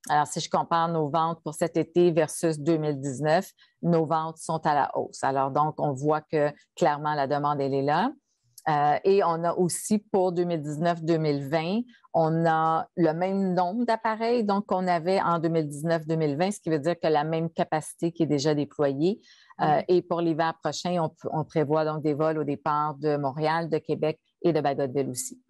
Alors, si je compare nos ventes pour cet été versus 2019, nos ventes sont à la hausse. Alors, donc, on voit que clairement, la demande, elle est là. Et on a aussi pour 2019-2020, on a le même nombre d'appareils donc qu'on avait en 2019-2020, ce qui veut dire que la même capacité qui est déjà déployée. Et pour l'hiver prochain, on prévoit donc des vols au départ de Montréal, de Québec et de Bagotville aussi.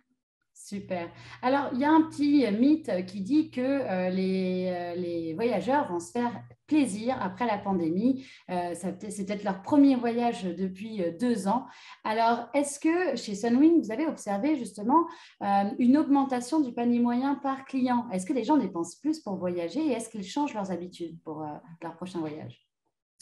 Super. Alors, il y a un petit mythe qui dit que les voyageurs vont se faire plaisir après la pandémie. C'est peut-être leur premier voyage depuis 2 ans. Alors, est-ce que chez Sunwing, vous avez observé justement une augmentation du panier moyen par client? Est-ce que les gens dépensent plus pour voyager et est-ce qu'ils changent leurs habitudes pour leur prochain voyage?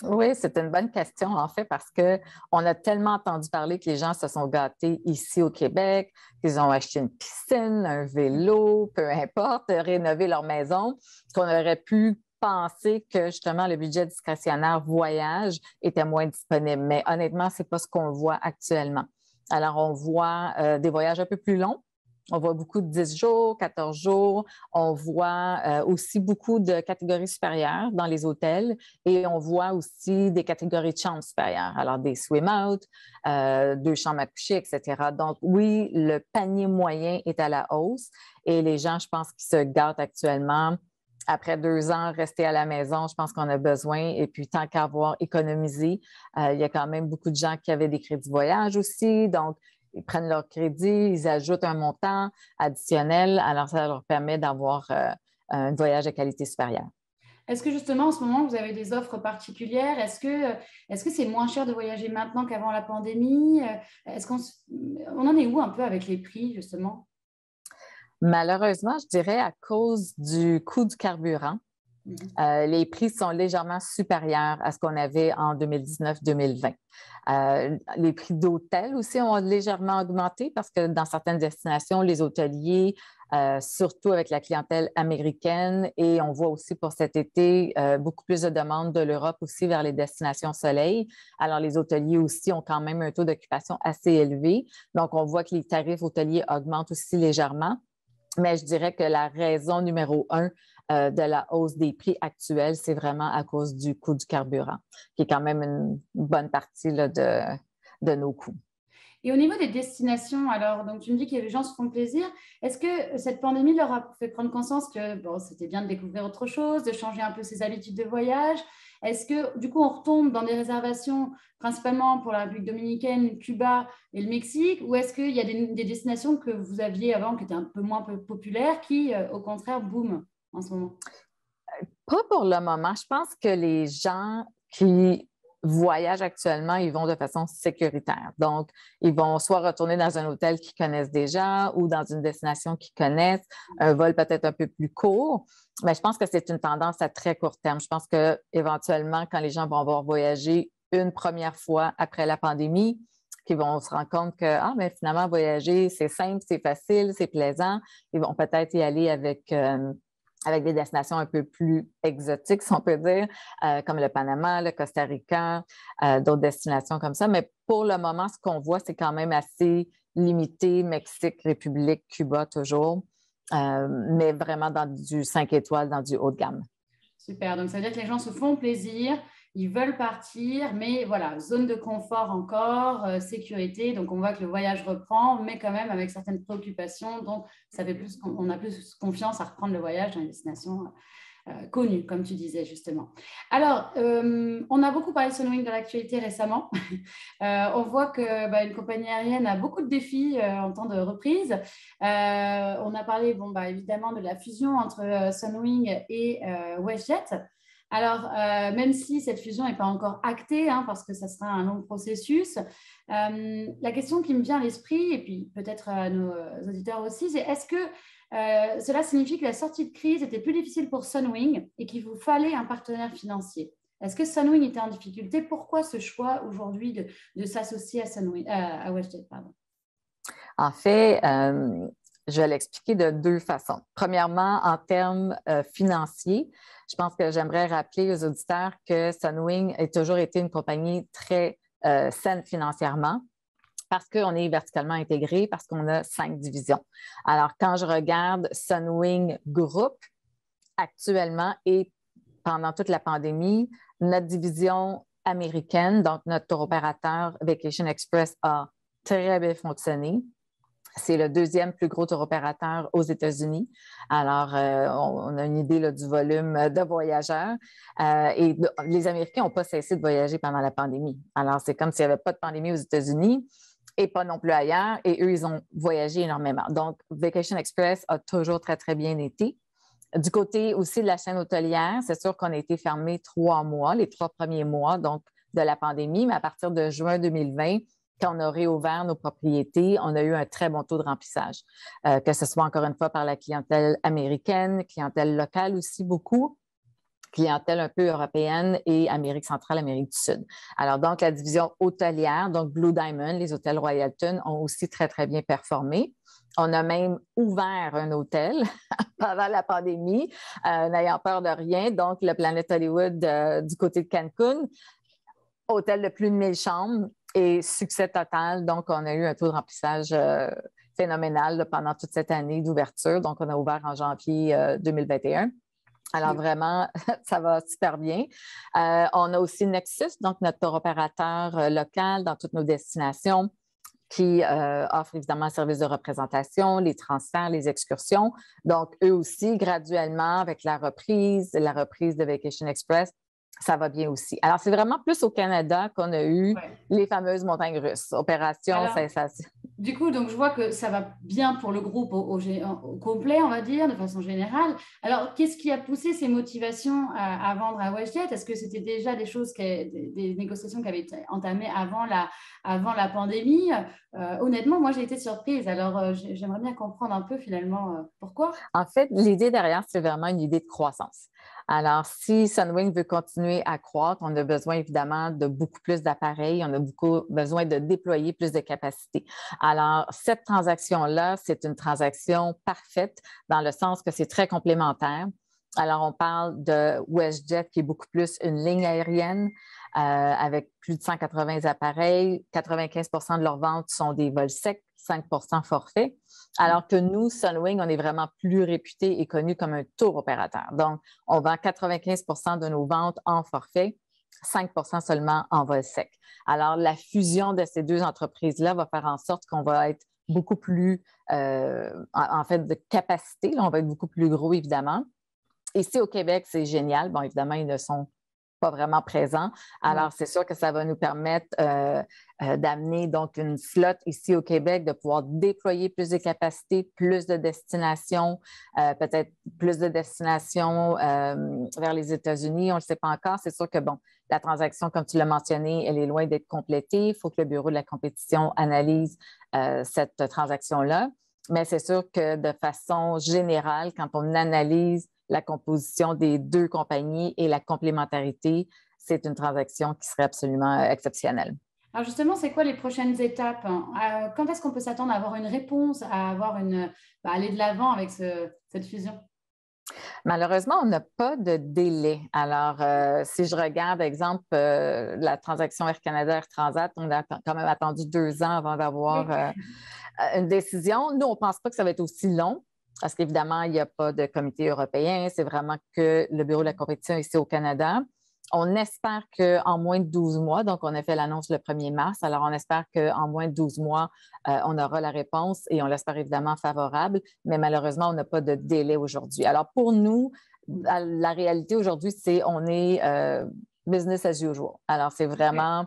Oui, c'est une bonne question, en fait, parce qu'on a tellement entendu parler que les gens se sont gâtés ici au Québec, qu'ils ont acheté une piscine, un vélo, peu importe, rénové leur maison, qu'on aurait pu penser que justement le budget discrétionnaire voyage était moins disponible. Mais honnêtement, ce n'est pas ce qu'on voit actuellement. Alors, on voit des voyages un peu plus longs. On voit beaucoup de 10 jours, 14 jours. On voit aussi beaucoup de catégories supérieures dans les hôtels et on voit aussi des catégories de chambres supérieures. Alors, des swim-out, 2 chambres à coucher, etc. Donc, oui, le panier moyen est à la hausse et les gens, je pense, qui se gâtent actuellement. Après 2 ans, rester à la maison, je pense qu'on a besoin. Et puis, tant qu'à avoir économisé, il y a quand même beaucoup de gens qui avaient des crédits voyage aussi. Donc, ils prennent leur crédit, ils ajoutent un montant additionnel. Alors, ça leur permet d'avoir un voyage de qualité supérieure. Est-ce que justement, en ce moment, vous avez des offres particulières? Est-ce que c'est moins cher de voyager maintenant qu'avant la pandémie? On en est où un peu avec les prix, justement? Malheureusement, je dirais à cause du coût du carburant, les prix sont légèrement supérieurs à ce qu'on avait en 2019-2020. Les prix d'hôtel aussi ont légèrement augmenté parce que dans certaines destinations, les hôteliers, surtout avec la clientèle américaine, et on voit aussi pour cet été beaucoup plus de demandes de l'Europe aussi vers les destinations soleil. Alors, les hôteliers aussi ont quand même un taux d'occupation assez élevé. Donc, on voit que les tarifs hôteliers augmentent aussi légèrement. Mais je dirais que la raison numéro 1 de la hausse des prix actuels, c'est vraiment à cause du coût du carburant, qui est quand même une bonne partie là, de nos coûts. Et au niveau des destinations, alors, donc tu me dis que les gens se font plaisir. Est-ce que cette pandémie leur a fait prendre conscience que bon, c'était bien de découvrir autre chose, de changer un peu ses habitudes de voyage? Est-ce que, du coup, on retombe dans des réservations principalement pour la République dominicaine, Cuba et le Mexique? Ou est-ce qu'il y a des destinations que vous aviez avant qui étaient un peu moins populaires qui, au contraire, boom en ce moment? Pas pour le moment. Je pense que les gens qui voyagent actuellement, ils vont de façon sécuritaire. Donc, ils vont soit retourner dans un hôtel qu'ils connaissent déjà ou dans une destination qu'ils connaissent, un vol peut-être un peu plus court. Mais je pense que c'est une tendance à très court terme. Je pense qu'éventuellement, quand les gens vont avoir voyagé une première fois après la pandémie, qu'ils vont se rendre compte que mais finalement, voyager, c'est simple, c'est facile, c'est plaisant. Ils vont peut-être y aller avec des destinations un peu plus exotiques, si on peut dire, comme le Panama, le Costa Rica, d'autres destinations comme ça. Mais pour le moment, ce qu'on voit, c'est quand même assez limité. Mexique, République, Cuba, toujours. Mais vraiment dans du 5 étoiles, dans du haut de gamme. Super. Donc, ça veut dire que les gens se font plaisir, ils veulent partir, mais voilà, zone de confort encore, sécurité. Donc, on voit que le voyage reprend, mais quand même avec certaines préoccupations. Donc, on a plus confiance à reprendre le voyage dans les destinations connues, comme tu disais justement. Alors, on a beaucoup parlé de Sunwing dans l'actualité récemment. On voit qu'une compagnie aérienne a beaucoup de défis en temps de reprise. On a parlé, évidemment, de la fusion entre Sunwing et WestJet. Alors, même si cette fusion n'est pas encore actée, parce que ça sera un long processus, la question qui me vient à l'esprit, et puis peut-être à nos auditeurs aussi, c'est est-ce que cela signifie que la sortie de crise était plus difficile pour Sunwing et qu'il vous fallait un partenaire financier? Est-ce que Sunwing était en difficulté? Pourquoi ce choix aujourd'hui de s'associer à WestJet, pardon? En fait, je vais l'expliquer de 2 façons. Premièrement, en termes financiers, je pense que j'aimerais rappeler aux auditeurs que Sunwing a toujours été une compagnie très saine financièrement parce qu'on est verticalement intégré, parce qu'on a 5 divisions. Alors, quand je regarde Sunwing Group, actuellement et pendant toute la pandémie, notre division américaine, donc notre tour opérateur Vacation Express, a très bien fonctionné. C'est le 2e plus gros tour opérateur aux États-Unis. Alors, on a une idée là, du volume de voyageurs. Et les Américains n'ont pas cessé de voyager pendant la pandémie. Alors, c'est comme s'il n'y avait pas de pandémie aux États-Unis. et pas non plus ailleurs. Et eux, ils ont voyagé énormément. Donc, Vacation Express a toujours très, très bien été. Du côté aussi de la chaîne hôtelière, c'est sûr qu'on a été fermé 3 mois, les 3 premiers mois donc, de la pandémie, mais à partir de juin 2020, quand on a réouvert nos propriétés, on a eu un très bon taux de remplissage, que ce soit encore une fois par la clientèle américaine, clientèle locale aussi beaucoup, clientèle un peu européenne et Amérique centrale, Amérique du Sud. Alors donc, la division hôtelière, donc Blue Diamond, les hôtels Royalton ont aussi très, très bien performé. On a même ouvert un hôtel pendant la pandémie, n'ayant peur de rien. Donc, le Planet Hollywood du côté de Cancun, hôtel de plus de 1000 chambres et succès total. Donc, on a eu un taux de remplissage phénoménal là, pendant toute cette année d'ouverture. Donc, on a ouvert en janvier 2021. Alors, vraiment, ça va super bien. On a aussi Nexus, donc notre tour opérateur local dans toutes nos destinations qui offre évidemment un service de représentation, les transferts, les excursions. Donc, eux aussi, graduellement, avec la reprise de Vacation Express, ça va bien aussi. Alors, c'est vraiment plus au Canada qu'on a eu les fameuses montagnes russes. Opération sensation. Du coup, donc, je vois que ça va bien pour le groupe au complet, on va dire, de façon générale. Alors, qu'est-ce qui a poussé ces motivations à vendre à WestJet? Est-ce que c'était déjà des négociations qui avaient été entamées avant la pandémie? Honnêtement, moi, j'ai été surprise. Alors, j'aimerais bien comprendre un peu finalement pourquoi. En fait, l'idée derrière, c'est vraiment une idée de croissance. Alors, si Sunwing veut continuer à croître, on a besoin évidemment de beaucoup plus d'appareils, on a beaucoup besoin de déployer plus de capacités. Alors, cette transaction-là, c'est une transaction parfaite dans le sens que c'est très complémentaire. Alors, on parle de WestJet qui est beaucoup plus une ligne aérienne avec plus de 180 appareils. 95% de leurs ventes sont des vols secs, 5% forfait. Alors que nous, Sunwing, on est vraiment plus réputé et connu comme un tour opérateur. Donc, on vend 95% de nos ventes en forfait, 5% seulement en vol sec. Alors, la fusion de ces deux entreprises-là va faire en sorte qu'on va être beaucoup plus, en fait, de capacité. Là, on va être beaucoup plus gros, évidemment. Ici, au Québec, c'est génial. Bon, évidemment, ils ne sont pas vraiment présents. Alors, c'est sûr que ça va nous permettre d'amener donc une flotte ici au Québec, de pouvoir déployer plus de capacités, plus de destinations, peut-être plus de destinations vers les États-Unis. On ne le sait pas encore. C'est sûr que, bon, la transaction, comme tu l'as mentionné, elle est loin d'être complétée. Il faut que le Bureau de la compétition analyse cette transaction-là. Mais c'est sûr que de façon générale, quand on analyse la composition des deux compagnies et la complémentarité, c'est une transaction qui serait absolument exceptionnelle. Alors justement, c'est quoi les prochaines étapes? Quand est-ce qu'on peut s'attendre à avoir une réponse, à aller de l'avant avec cette fusion? Malheureusement, on n'a pas de délai. Alors, si je regarde, exemple, la transaction Air Canada, Air Transat, on a quand même attendu 2 ans avant d'avoir une décision. Nous, on ne pense pas que ça va être aussi long. Parce qu'évidemment, il n'y a pas de comité européen, c'est vraiment que le Bureau de la compétition ici au Canada. On espère qu'en moins de 12 mois, donc on a fait l'annonce le 1er mars, alors on espère qu'en moins de 12 mois, on aura la réponse et on l'espère évidemment favorable, mais malheureusement, on n'a pas de délai aujourd'hui. Alors pour nous, la réalité aujourd'hui, c'est on est business as usual. Alors c'est vraiment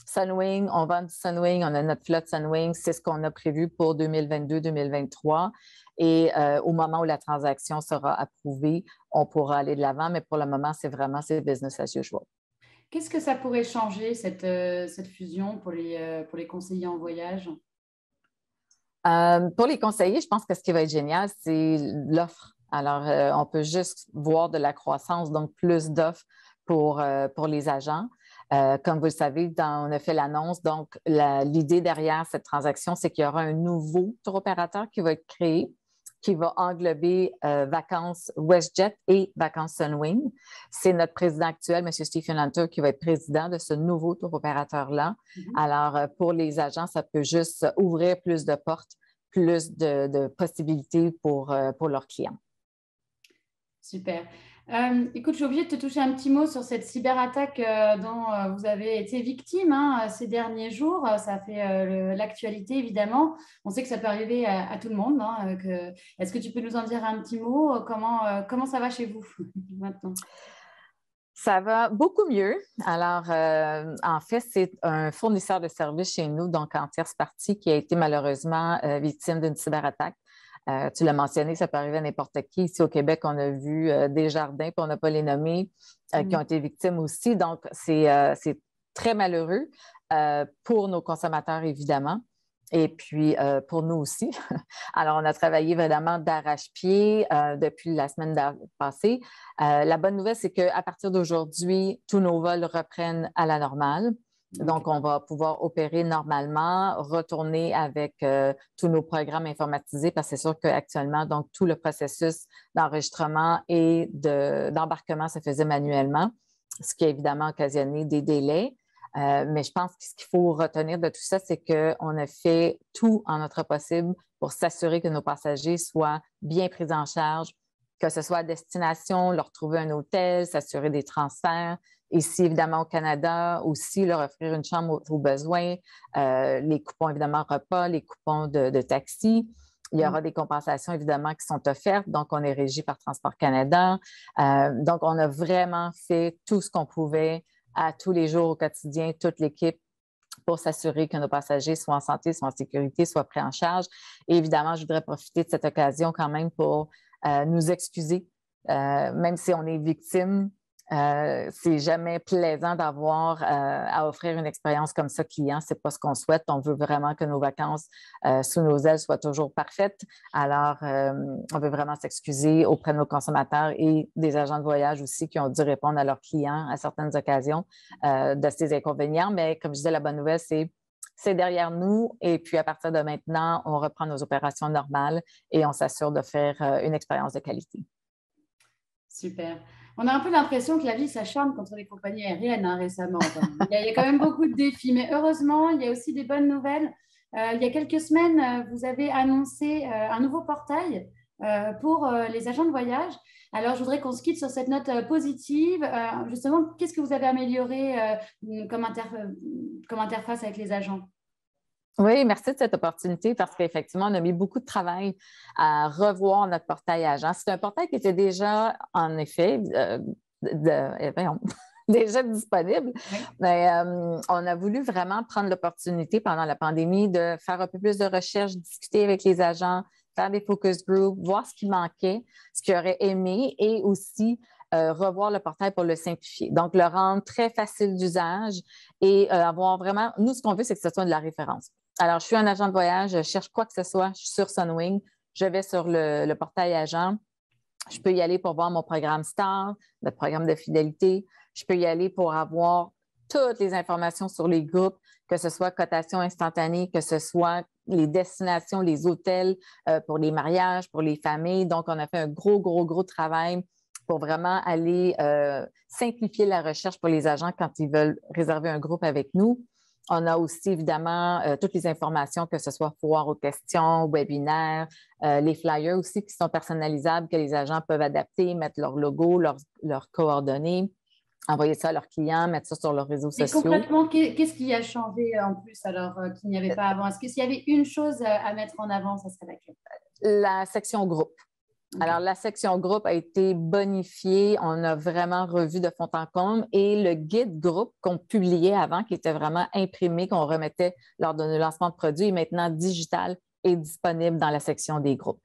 Sunwing, on vend du Sunwing, on a notre flotte Sunwing, c'est ce qu'on a prévu pour 2022-2023. Et au moment où la transaction sera approuvée, on pourra aller de l'avant, mais pour le moment, c'est business as usual. Qu'est-ce que ça pourrait changer, cette fusion pour les conseillers en voyage? Pour les conseillers, je pense que ce qui va être génial, c'est l'offre. Alors, on peut juste voir de la croissance, donc plus d'offres pour les agents. Comme vous le savez, on a fait l'annonce. Donc, l'idée derrière cette transaction, c'est qu'il y aura un nouveau tour opérateur qui va être créé, qui va englober Vacances WestJet et Vacances Sunwing. C'est notre président actuel, M. Stephen Hunter, qui va être président de ce nouveau tour opérateur-là. Alors, pour les agents, ça peut juste ouvrir plus de portes, plus de possibilités pour leurs clients. Super. Écoute, j'ai oublié de te toucher un petit mot sur cette cyberattaque dont vous avez été victime ces derniers jours. Ça a fait l'actualité, évidemment. On sait que ça peut arriver à tout le monde. Est-ce que tu peux nous en dire un petit mot? Comment ça va chez vous maintenant? Ça va beaucoup mieux. Alors, en fait, c'est un fournisseur de services chez nous, donc en tierce partie, qui a été malheureusement victime d'une cyberattaque. Tu l'as mentionné, ça peut arriver à n'importe qui. Ici au Québec, on a vu Desjardins, puis on n'a pas les nommés, qui ont été victimes aussi. Donc, c'est très malheureux pour nos consommateurs, évidemment. Et puis, pour nous aussi. Alors, on a travaillé vraiment d'arrache-pied depuis la semaine passée. La bonne nouvelle, c'est qu'à partir d'aujourd'hui, tous nos vols reprennent à la normale. Donc, on va pouvoir opérer normalement, retourner avec tous nos programmes informatisés parce que c'est sûr qu'actuellement, donc, tout le processus d'enregistrement et d'embarquement se faisait manuellement, ce qui a évidemment occasionné des délais. Mais je pense que ce qu'il faut retenir de tout ça, c'est qu'on a fait tout en notre possible pour s'assurer que nos passagers soient bien pris en charge, que ce soit à destination, leur trouver un hôtel, s'assurer des transferts. Ici, évidemment, au Canada, aussi, leur offrir une chambre aux besoins, les coupons, évidemment, repas, les coupons de taxi. Il y aura des compensations, évidemment, qui sont offertes. Donc, on est régi par Transport Canada. Donc, on a vraiment fait tout ce qu'on pouvait à tous les jours au quotidien, toute l'équipe, pour s'assurer que nos passagers soient en santé, soient en sécurité, soient pris en charge. Et évidemment, je voudrais profiter de cette occasion quand même pour nous excuser, même si on est victime. C'est jamais plaisant d'avoir à offrir une expérience comme ça client. C'est pas ce qu'on souhaite. On veut vraiment que nos vacances sous nos ailes soient toujours parfaites. Alors, on veut vraiment s'excuser auprès de nos consommateurs et des agents de voyage aussi qui ont dû répondre à leurs clients à certaines occasions de ces inconvénients. Mais comme je disais, la bonne nouvelle, c'est derrière nous. Et puis, à partir de maintenant, on reprend nos opérations normales et on s'assure de faire une expérience de qualité. Super. On a un peu l'impression que la vie s'acharne contre les compagnies aériennes récemment. Il y a quand même beaucoup de défis, mais heureusement, il y a aussi des bonnes nouvelles. Il y a quelques semaines, vous avez annoncé un nouveau portail pour les agents de voyage. Alors, je voudrais qu'on se quitte sur cette note positive. Justement, qu'est-ce que vous avez amélioré comme interface avec les agents? Oui, merci de cette opportunité parce qu'effectivement, on a mis beaucoup de travail à revoir notre portail agent. C'est un portail qui était déjà, en effet, déjà disponible. Oui. Mais on a voulu vraiment prendre l'opportunité pendant la pandémie de faire un peu plus de recherche, discuter avec les agents, faire des focus groups, voir ce qui manquait, ce qu'ils auraient aimé et aussi revoir le portail pour le simplifier. Donc, le rendre très facile d'usage et avoir vraiment... Nous, ce qu'on veut, c'est que ce soit de la référence. Alors, je suis un agent de voyage, je cherche quoi que ce soit, je suis sur Sunwing, je vais sur le portail agent, je peux y aller pour voir mon programme Star, notre programme de fidélité, je peux y aller pour avoir toutes les informations sur les groupes, que ce soit cotation instantanée, que ce soit les destinations, les hôtels pour les mariages, pour les familles. Donc, on a fait un gros travail pour vraiment aller simplifier la recherche pour les agents quand ils veulent réserver un groupe avec nous. On a aussi, évidemment, toutes les informations, que ce soit foire aux questions, webinaires, les flyers aussi qui sont personnalisables, que les agents peuvent adapter, mettre leur logo, leurs coordonnées, envoyer ça à leurs clients, mettre ça sur leurs réseaux sociaux. Et concrètement, qu'est-ce qui a changé en plus alors qu'il n'y avait pas avant? Est-ce qu'il y avait une chose à mettre en avant, ça serait laquelle? La section groupe. Okay. Alors, la section groupe a été bonifiée. On a vraiment revu de fond en comble et le guide groupe qu'on publiait avant, qui était vraiment imprimé, qu'on remettait lors de nos lancements de produits, est maintenant digital et disponible dans la section des groupes.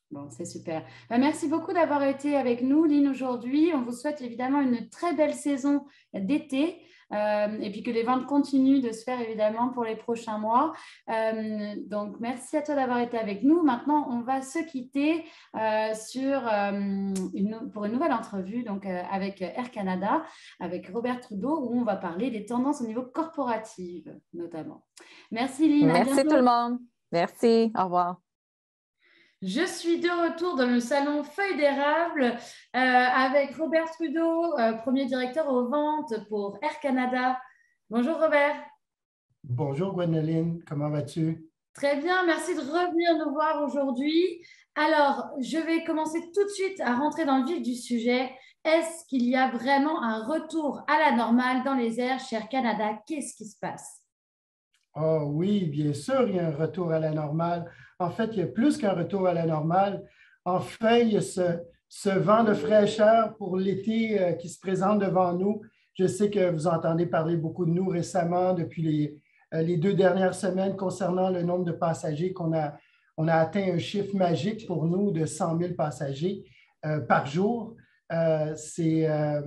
Bon, c'est super. Merci beaucoup d'avoir été avec nous, Lynn, aujourd'hui. On vous souhaite évidemment une très belle saison d'été et puis que les ventes continuent de se faire évidemment pour les prochains mois. Donc, merci à toi d'avoir été avec nous. Maintenant, on va se quitter pour une nouvelle entrevue donc, avec Air Canada, avec Robert Trudeau, où on va parler des tendances au niveau corporatif notamment. Merci, Lynn. Merci tout le monde. Merci. Au revoir. Je suis de retour dans le salon Feuilles d'érable avec Robert Trudeau, premier directeur aux ventes pour Air Canada. Bonjour Robert. Bonjour Gwendoline, comment vas-tu? Très bien, merci de revenir nous voir aujourd'hui. Alors, je vais commencer tout de suite à rentrer dans le vif du sujet. Est-ce qu'il y a vraiment un retour à la normale dans les airs chez Air Canada? Qu'est-ce qui se passe? Oh oui, bien sûr, il y a un retour à la normale. En fait, il y a plus qu'un retour à la normale. Enfin, il y a ce vent de fraîcheur pour l'été qui se présente devant nous. Je sais que vous entendez parler beaucoup de nous récemment depuis les 2 dernières semaines concernant le nombre de passagers on a atteint un chiffre magique pour nous de 100 000 passagers par jour. Ce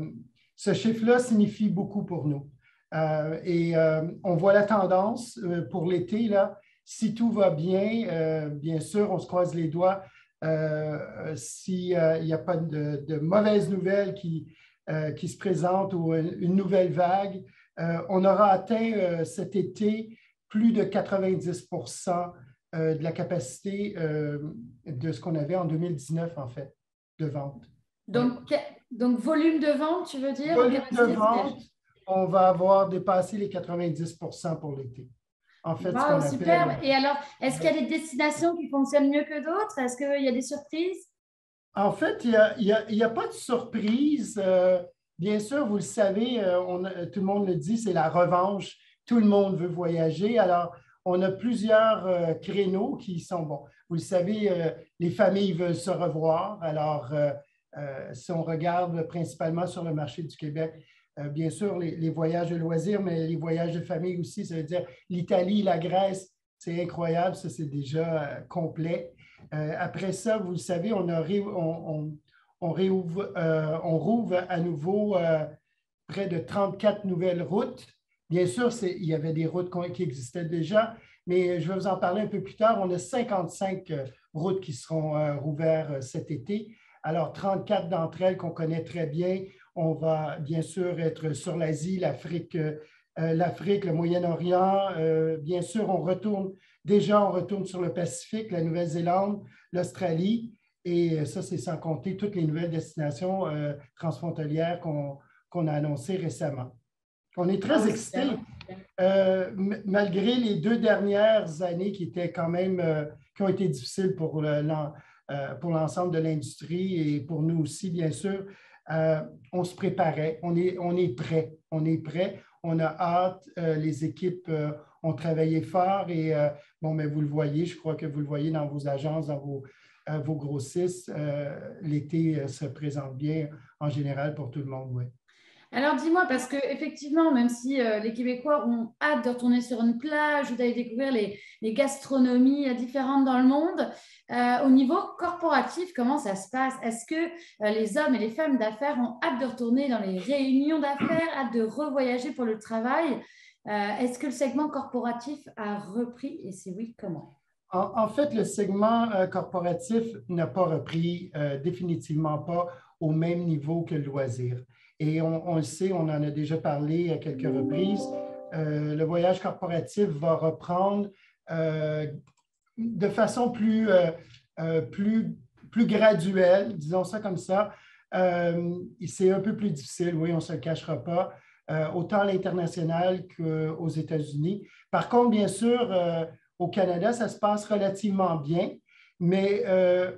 chiffre-là signifie beaucoup pour nous. On voit la tendance pour l'été, là. Si tout va bien, bien sûr, on se croise les doigts. S'il n'y a pas de mauvaises nouvelles qui se présentent ou une nouvelle vague, on aura atteint cet été plus de 90% de la capacité de ce qu'on avait en 2019, en fait, de vente. Donc volume de vente, tu veux dire? Volume de vente, on va avoir dépassé les 90% pour l'été. En fait, wow, superbe. Et alors, est-ce qu'il y a des destinations qui fonctionnent mieux que d'autres? Est-ce qu'il y a des surprises? En fait, il n'y a pas de surprise. Bien sûr, vous le savez, tout le monde le dit, c'est la revanche. Tout le monde veut voyager. Alors, on a plusieurs créneaux qui sont bons. Vous le savez, les familles veulent se revoir. Alors, si on regarde principalement sur le marché du Québec, bien sûr, les voyages de loisirs, mais les voyages de famille aussi, ça veut dire l'Italie, la Grèce, c'est incroyable, ça c'est déjà complet. Après ça, vous le savez, on rouvre à nouveau près de 34 nouvelles routes. Bien sûr, il y avait des routes qui existaient déjà, mais je vais vous en parler un peu plus tard. On a 55 routes qui seront rouvertes cet été. Alors, 34 d'entre elles qu'on connaît très bien. On va bien sûr être sur l'Asie, l'Afrique, le Moyen-Orient. Bien sûr, on retourne sur le Pacifique, la Nouvelle-Zélande, l'Australie. Et ça, c'est sans compter toutes les nouvelles destinations transfrontalières qu'on a annoncées récemment. On est très excités. Malgré les 2 dernières années qui étaient quand même, qui ont été difficiles pour l'ensemble de l'industrie et pour nous aussi, bien sûr, on se préparait, on est prêt, on a hâte, les équipes ont travaillé fort et mais vous le voyez, je crois que vous le voyez dans vos agences, dans vos grossistes, l'été se présente bien en général pour tout le monde, oui. Alors dis-moi, parce qu'effectivement, même si les Québécois ont hâte de retourner sur une plage ou d'aller découvrir les gastronomies différentes dans le monde, au niveau corporatif, comment ça se passe? Est-ce que les hommes et les femmes d'affaires ont hâte de retourner dans les réunions d'affaires, hâte de revoyager pour le travail? Est-ce que le segment corporatif a repris et si oui, comment? En fait, le segment corporatif n'a pas repris, définitivement pas au même niveau que le loisir. Et on le sait, on en a déjà parlé à quelques reprises, le voyage corporatif va reprendre de façon plus graduelle, disons ça comme ça. C'est un peu plus difficile, oui, on ne se le cachera pas, autant à l'international qu'aux États-Unis. Par contre, bien sûr, au Canada, ça se passe relativement bien. Mais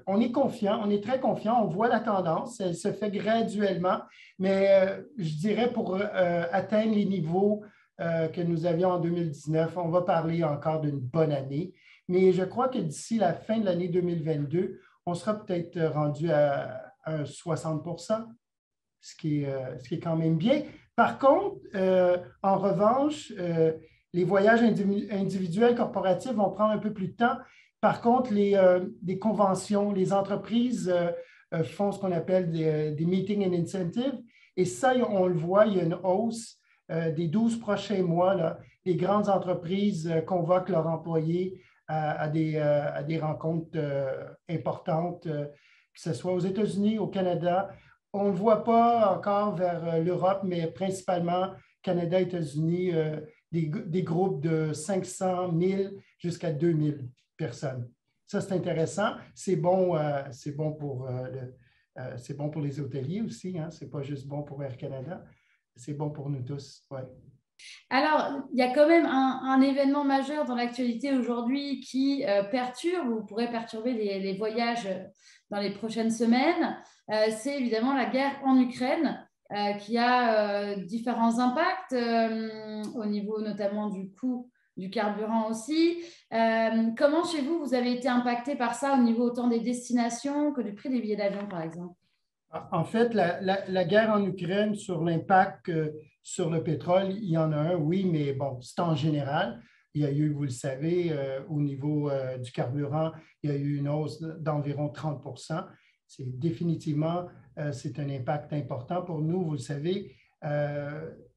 on est confiant, on est très confiant, on voit la tendance, elle se fait graduellement, mais je dirais pour atteindre les niveaux que nous avions en 2019, on va parler encore d'une bonne année, mais je crois que d'ici la fin de l'année 2022, on sera peut-être rendu à 60%, ce qui est quand même bien. Par contre, en revanche, les voyages individuels corporatifs vont prendre un peu plus de temps. Par contre, des conventions, les entreprises font ce qu'on appelle des meetings and incentives. Et ça, on le voit, il y a une hausse des 12 prochains mois. Là, les grandes entreprises convoquent leurs employés à des rencontres importantes, que ce soit aux États-Unis, au Canada. On ne le voit pas encore vers l'Europe, mais principalement Canada, États-Unis, des groupes de 500 000 jusqu'à 2000 personnes. Ça, c'est intéressant. C'est bon pour les hôteliers aussi. Hein? Ce n'est pas juste bon pour Air Canada. C'est bon pour nous tous. Ouais. Alors, il y a quand même un événement majeur dans l'actualité aujourd'hui qui perturbe ou pourrait perturber les voyages dans les prochaines semaines. C'est évidemment la guerre en Ukraine qui a différents impacts au niveau notamment du coût du carburant aussi. Comment chez vous, vous avez été impacté par ça au niveau autant des destinations que du prix des billets d'avion, par exemple? En fait, la guerre en Ukraine sur l'impact sur le pétrole, il y en a un, oui, mais bon, c'est en général. Il y a eu, vous le savez, au niveau du carburant, il y a eu une hausse d'environ 30 %. C'est définitivement, c'est un impact important pour nous, vous le savez.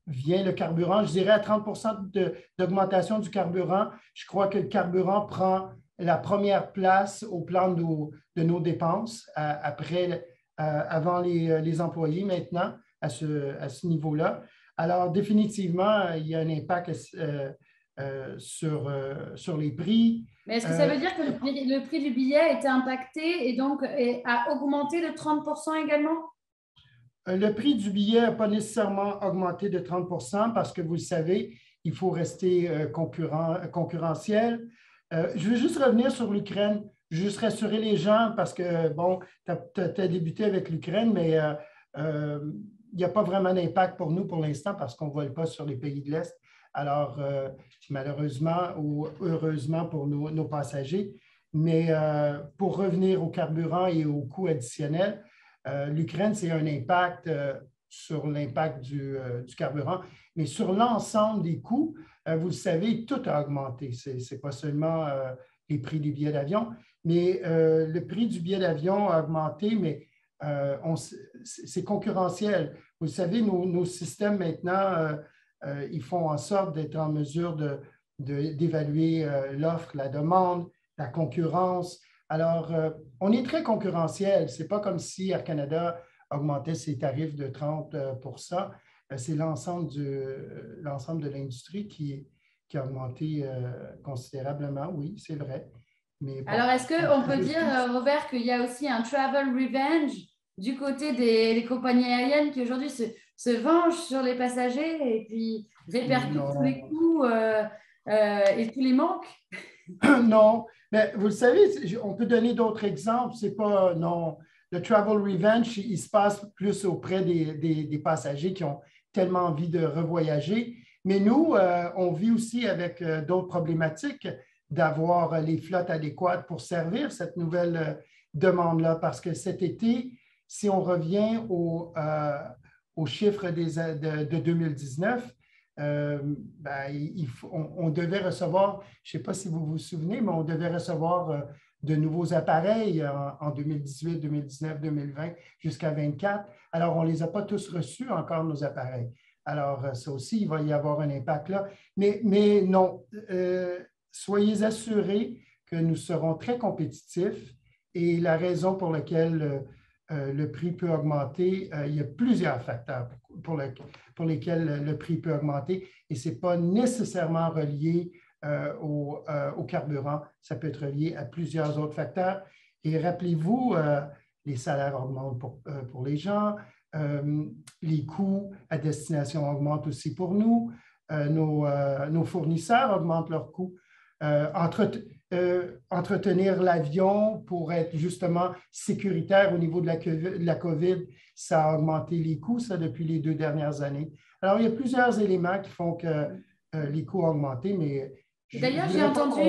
Vient le carburant, je dirais à 30 % d'augmentation du carburant. Je crois que le carburant prend la première place au plan de nos dépenses avant les employés maintenant à ce niveau-là. Alors, définitivement, il y a un impact sur les prix. Mais est-ce que ça veut dire que le prix du billet a été impacté et donc a augmenté de 30 % également? Le prix du billet n'a pas nécessairement augmenté de 30 % parce que vous le savez, il faut rester concurrentiel. Je veux juste revenir sur l'Ukraine, juste rassurer les gens parce que, bon, tu as débuté avec l'Ukraine, mais il n'y a pas vraiment d'impact pour nous pour l'instant parce qu'on ne vole pas sur les pays de l'Est. Alors, malheureusement ou heureusement pour nos passagers. Mais pour revenir au carburant et aux coûts additionnels, l'Ukraine, c'est un impact sur l'impact du carburant, mais sur l'ensemble des coûts, vous le savez, tout a augmenté. Ce n'est pas seulement les prix des billets d'avion, mais le prix du billet d'avion a augmenté, mais c'est concurrentiel. Vous le savez, nos systèmes maintenant, ils font en sorte d'être en mesure d'évaluer l'offre, la demande, la concurrence. Alors, on est très concurrentiel. Ce n'est pas comme si Air Canada augmentait ses tarifs de 30 %. C'est l'ensemble de l'industrie qui a augmenté considérablement, oui, c'est vrai. Mais bon, alors, est-ce qu'on peut dire, Robert, qu'il y a aussi un travel revenge du côté des compagnies aériennes qui aujourd'hui se vengent sur les passagers et puis répercutent tous les coûts et tous les manques? Non, mais vous le savez, on peut donner d'autres exemples. C'est pas, non, le travel revenge, il se passe plus auprès des passagers qui ont tellement envie de revoyager. Mais nous, on vit aussi avec d'autres problématiques d'avoir les flottes adéquates pour servir cette nouvelle demande-là. Parce que cet été, si on revient aux chiffres de 2019, on devait recevoir, je ne sais pas si vous vous souvenez, mais on devait recevoir de nouveaux appareils en 2018, 2019, 2020, jusqu'à 2024. Alors, on ne les a pas tous reçus encore, nos appareils. Alors, ça aussi, il va y avoir un impact là. Mais non, soyez assurés que nous serons très compétitifs et la raison pour laquelle le prix peut augmenter, il y a plusieurs facteurs pour lesquels le prix peut augmenter et ce n'est pas nécessairement relié au carburant. Ça peut être relié à plusieurs autres facteurs. Et rappelez-vous, les salaires augmentent pour les gens, les coûts à destination augmentent aussi pour nous, nos fournisseurs augmentent leurs coûts. Entretenir l'avion pour être justement sécuritaire au niveau de la COVID, ça a augmenté les coûts, ça, depuis les 2 dernières années. Alors, il y a plusieurs éléments qui font que les coûts ont augmenté, mais d'ailleurs, j'ai entendu,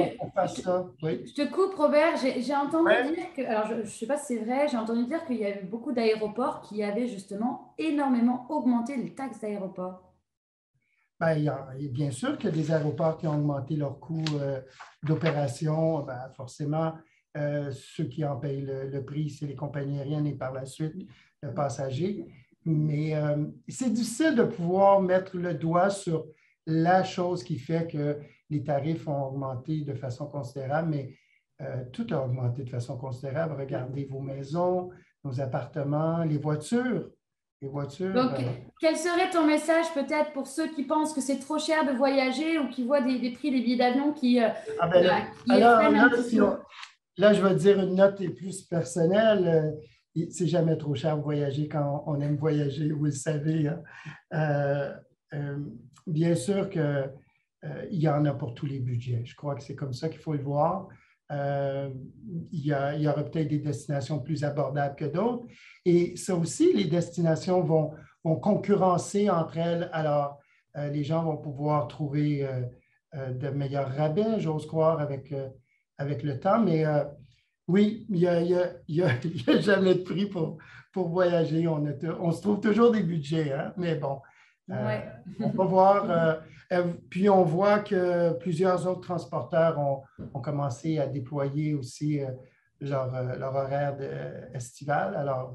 oui. Je te coupe, Robert, j'ai entendu dire que, alors je ne sais pas si c'est vrai, j'ai entendu dire qu'il y avait beaucoup d'aéroports qui avaient justement énormément augmenté les taxes d'aéroport. Bien sûr qu'il y a des aéroports qui ont augmenté leurs coûts d'opération. Forcément, ceux qui en payent le prix, c'est les compagnies aériennes et par la suite, le passager. Mais c'est difficile de pouvoir mettre le doigt sur la chose qui fait que les tarifs ont augmenté de façon considérable, mais tout a augmenté de façon considérable. Regardez vos maisons, nos appartements, les voitures. Donc, quel serait ton message peut-être pour ceux qui pensent que c'est trop cher de voyager ou qui voient des prix des billets d'avion qui effreinent un petit peu? Là, je vais dire une note plus personnelle. C'est jamais trop cher de voyager quand on aime voyager, vous le savez. Bien sûr qu'il y en a pour tous les budgets. Je crois que c'est comme ça qu'il faut le voir. Il y aura peut-être des destinations plus abordables que d'autres. Et ça aussi, les destinations vont concurrencer entre elles. Alors, les gens vont pouvoir trouver de meilleurs rabais, j'ose croire, avec le temps. Mais vous Oui, il n'y a jamais de prix pour voyager. On se trouve toujours des budgets, hein? Mais bon, Ouais. on va voir. Puis on voit que plusieurs autres transporteurs ont commencé à déployer aussi leur horaire estival. Alors,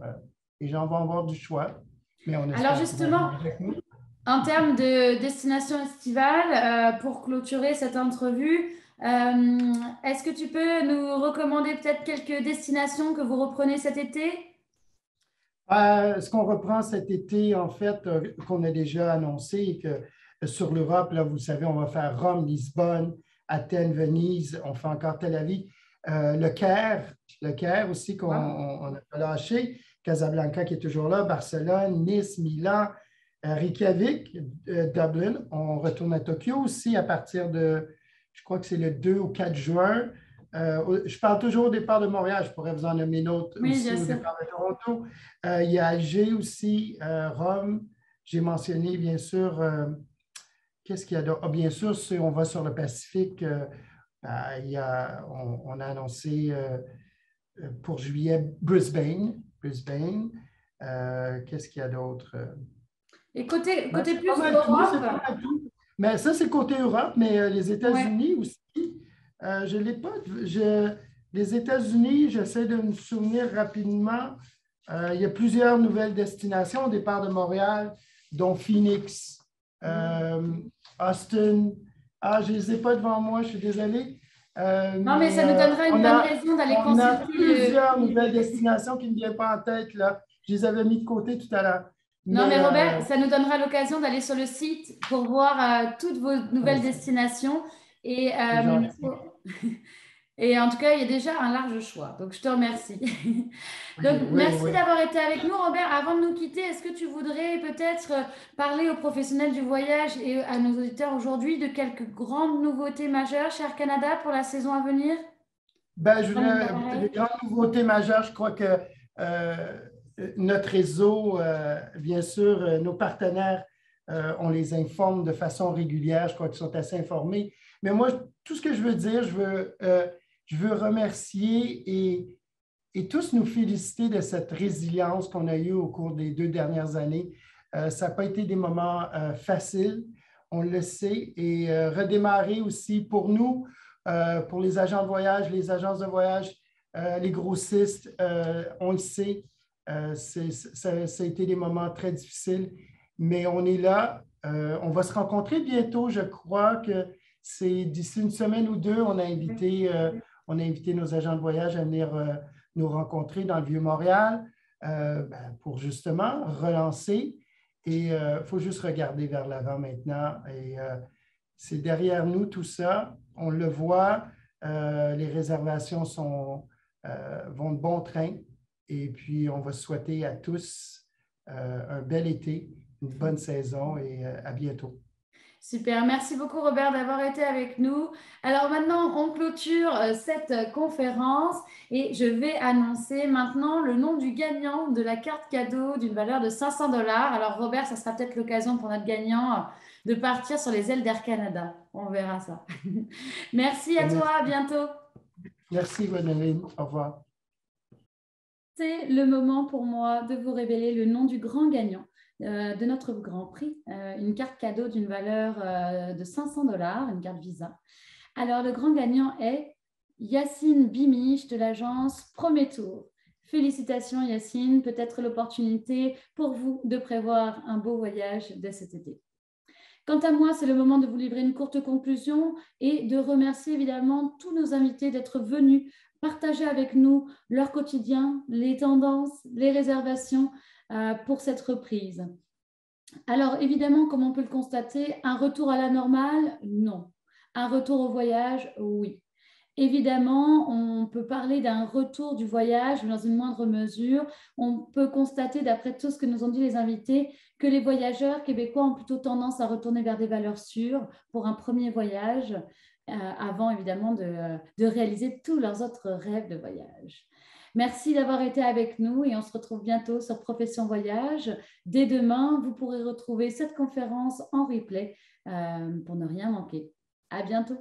les gens vont avoir du choix. Mais on espère Alors justement, en termes de destination estivale, pour clôturer cette entrevue, est-ce que tu peux nous recommander peut-être quelques destinations que vous reprenez cet été? Ce qu'on reprend cet été, en fait, qu'on a déjà annoncé, et que sur l'Europe, là, vous savez, on va faire Rome, Lisbonne, Athènes, Venise, on fait encore Tel Aviv, le Caire aussi qu'on n'a pas lâché, Casablanca qui est toujours là, Barcelone, Nice, Milan, Reykjavik, Dublin. On retourne à Tokyo aussi à partir de, je crois que c'est le 2 ou 4 juin. Je parle toujours au départ de Montréal, je pourrais vous en nommer une autre aussi au départ de Toronto. Il y a Alger aussi, Rome. J'ai mentionné, bien sûr, qu'est-ce qu'il y a d'autre? Ah, bien sûr, si on va sur le Pacifique, on a annoncé pour juillet Brisbane. Qu'est-ce qu'il y a d'autre? Et côté plus Europe? Mais ça, c'est côté Europe, mais les États-Unis aussi. Je ne l'ai pas. Les États-Unis, j'essaie de me souvenir rapidement. Il y a plusieurs nouvelles destinations au départ de Montréal, dont Phoenix, Austin. Ah, je ne les ai pas devant moi, je suis désolée. Non, mais ça nous donnera une bonne raison d'aller consulter. On a plusieurs nouvelles destinations qui ne me viennent pas en tête, là. Je les avais mis de côté tout à l'heure. Non, mais Robert, ça nous donnera l'occasion d'aller sur le site pour voir toutes vos nouvelles destinations. Et en tout cas, il y a déjà un large choix. Donc, je te remercie. Merci d'avoir été avec nous, Robert. Avant de nous quitter, est-ce que tu voudrais peut-être parler aux professionnels du voyage et à nos auditeurs aujourd'hui de quelques grandes nouveautés majeures chez Air Canada pour la saison à venir? Les grandes nouveautés majeures, je crois que notre réseau, bien sûr, nos partenaires, on les informe de façon régulière. Je crois qu'ils sont assez informés. Mais moi, tout ce que je veux dire, je veux remercier et tous nous féliciter de cette résilience qu'on a eue au cours des 2 dernières années. Ça n'a pas été des moments faciles, on le sait, et redémarrer aussi pour nous, pour les agents de voyage, les agences de voyage, les grossistes, on le sait, ça a été des moments très difficiles, mais on est là. On va se rencontrer bientôt, je crois que c'est d'ici une semaine ou 2, on a invité nos agents de voyage à venir nous rencontrer dans le Vieux-Montréal pour justement relancer. Et il faut juste regarder vers l'avant maintenant. Et c'est derrière nous tout ça. On le voit, les réservations vont de bon train. Et puis, on va souhaiter à tous un bel été, une bonne saison et à bientôt. Super, merci beaucoup Robert d'avoir été avec nous. Alors maintenant, on clôture cette conférence et je vais annoncer maintenant le nom du gagnant de la carte cadeau d'une valeur de 500 $. Alors Robert, ça sera peut-être l'occasion pour notre gagnant de partir sur les ailes d'Air Canada. On verra ça. Merci à toi, à bientôt. Merci Gwénoline, au revoir. C'est le moment pour moi de vous révéler le nom du grand gagnant de notre Grand Prix, une carte cadeau d'une valeur de 500 $, une carte Visa. Alors, le grand gagnant est Yacine Bimich de l'agence Premier Tour. Félicitations Yacine, peut-être l'opportunité pour vous de prévoir un beau voyage dès cet été. Quant à moi, c'est le moment de vous livrer une courte conclusion et de remercier évidemment tous nos invités d'être venus partager avec nous leur quotidien, les tendances, les réservations pour cette reprise. Alors évidemment, comme on peut le constater, un retour à la normale, non. Un retour au voyage, oui. Évidemment, on peut parler d'un retour du voyage, mais dans une moindre mesure. On peut constater, d'après tout ce que nous ont dit les invités, que les voyageurs québécois ont plutôt tendance à retourner vers des valeurs sûres pour un premier voyage, avant évidemment de réaliser tous leurs autres rêves de voyage. Merci d'avoir été avec nous et on se retrouve bientôt sur Profession Voyage. Dès demain, vous pourrez retrouver cette conférence en replay pour ne rien manquer. À bientôt.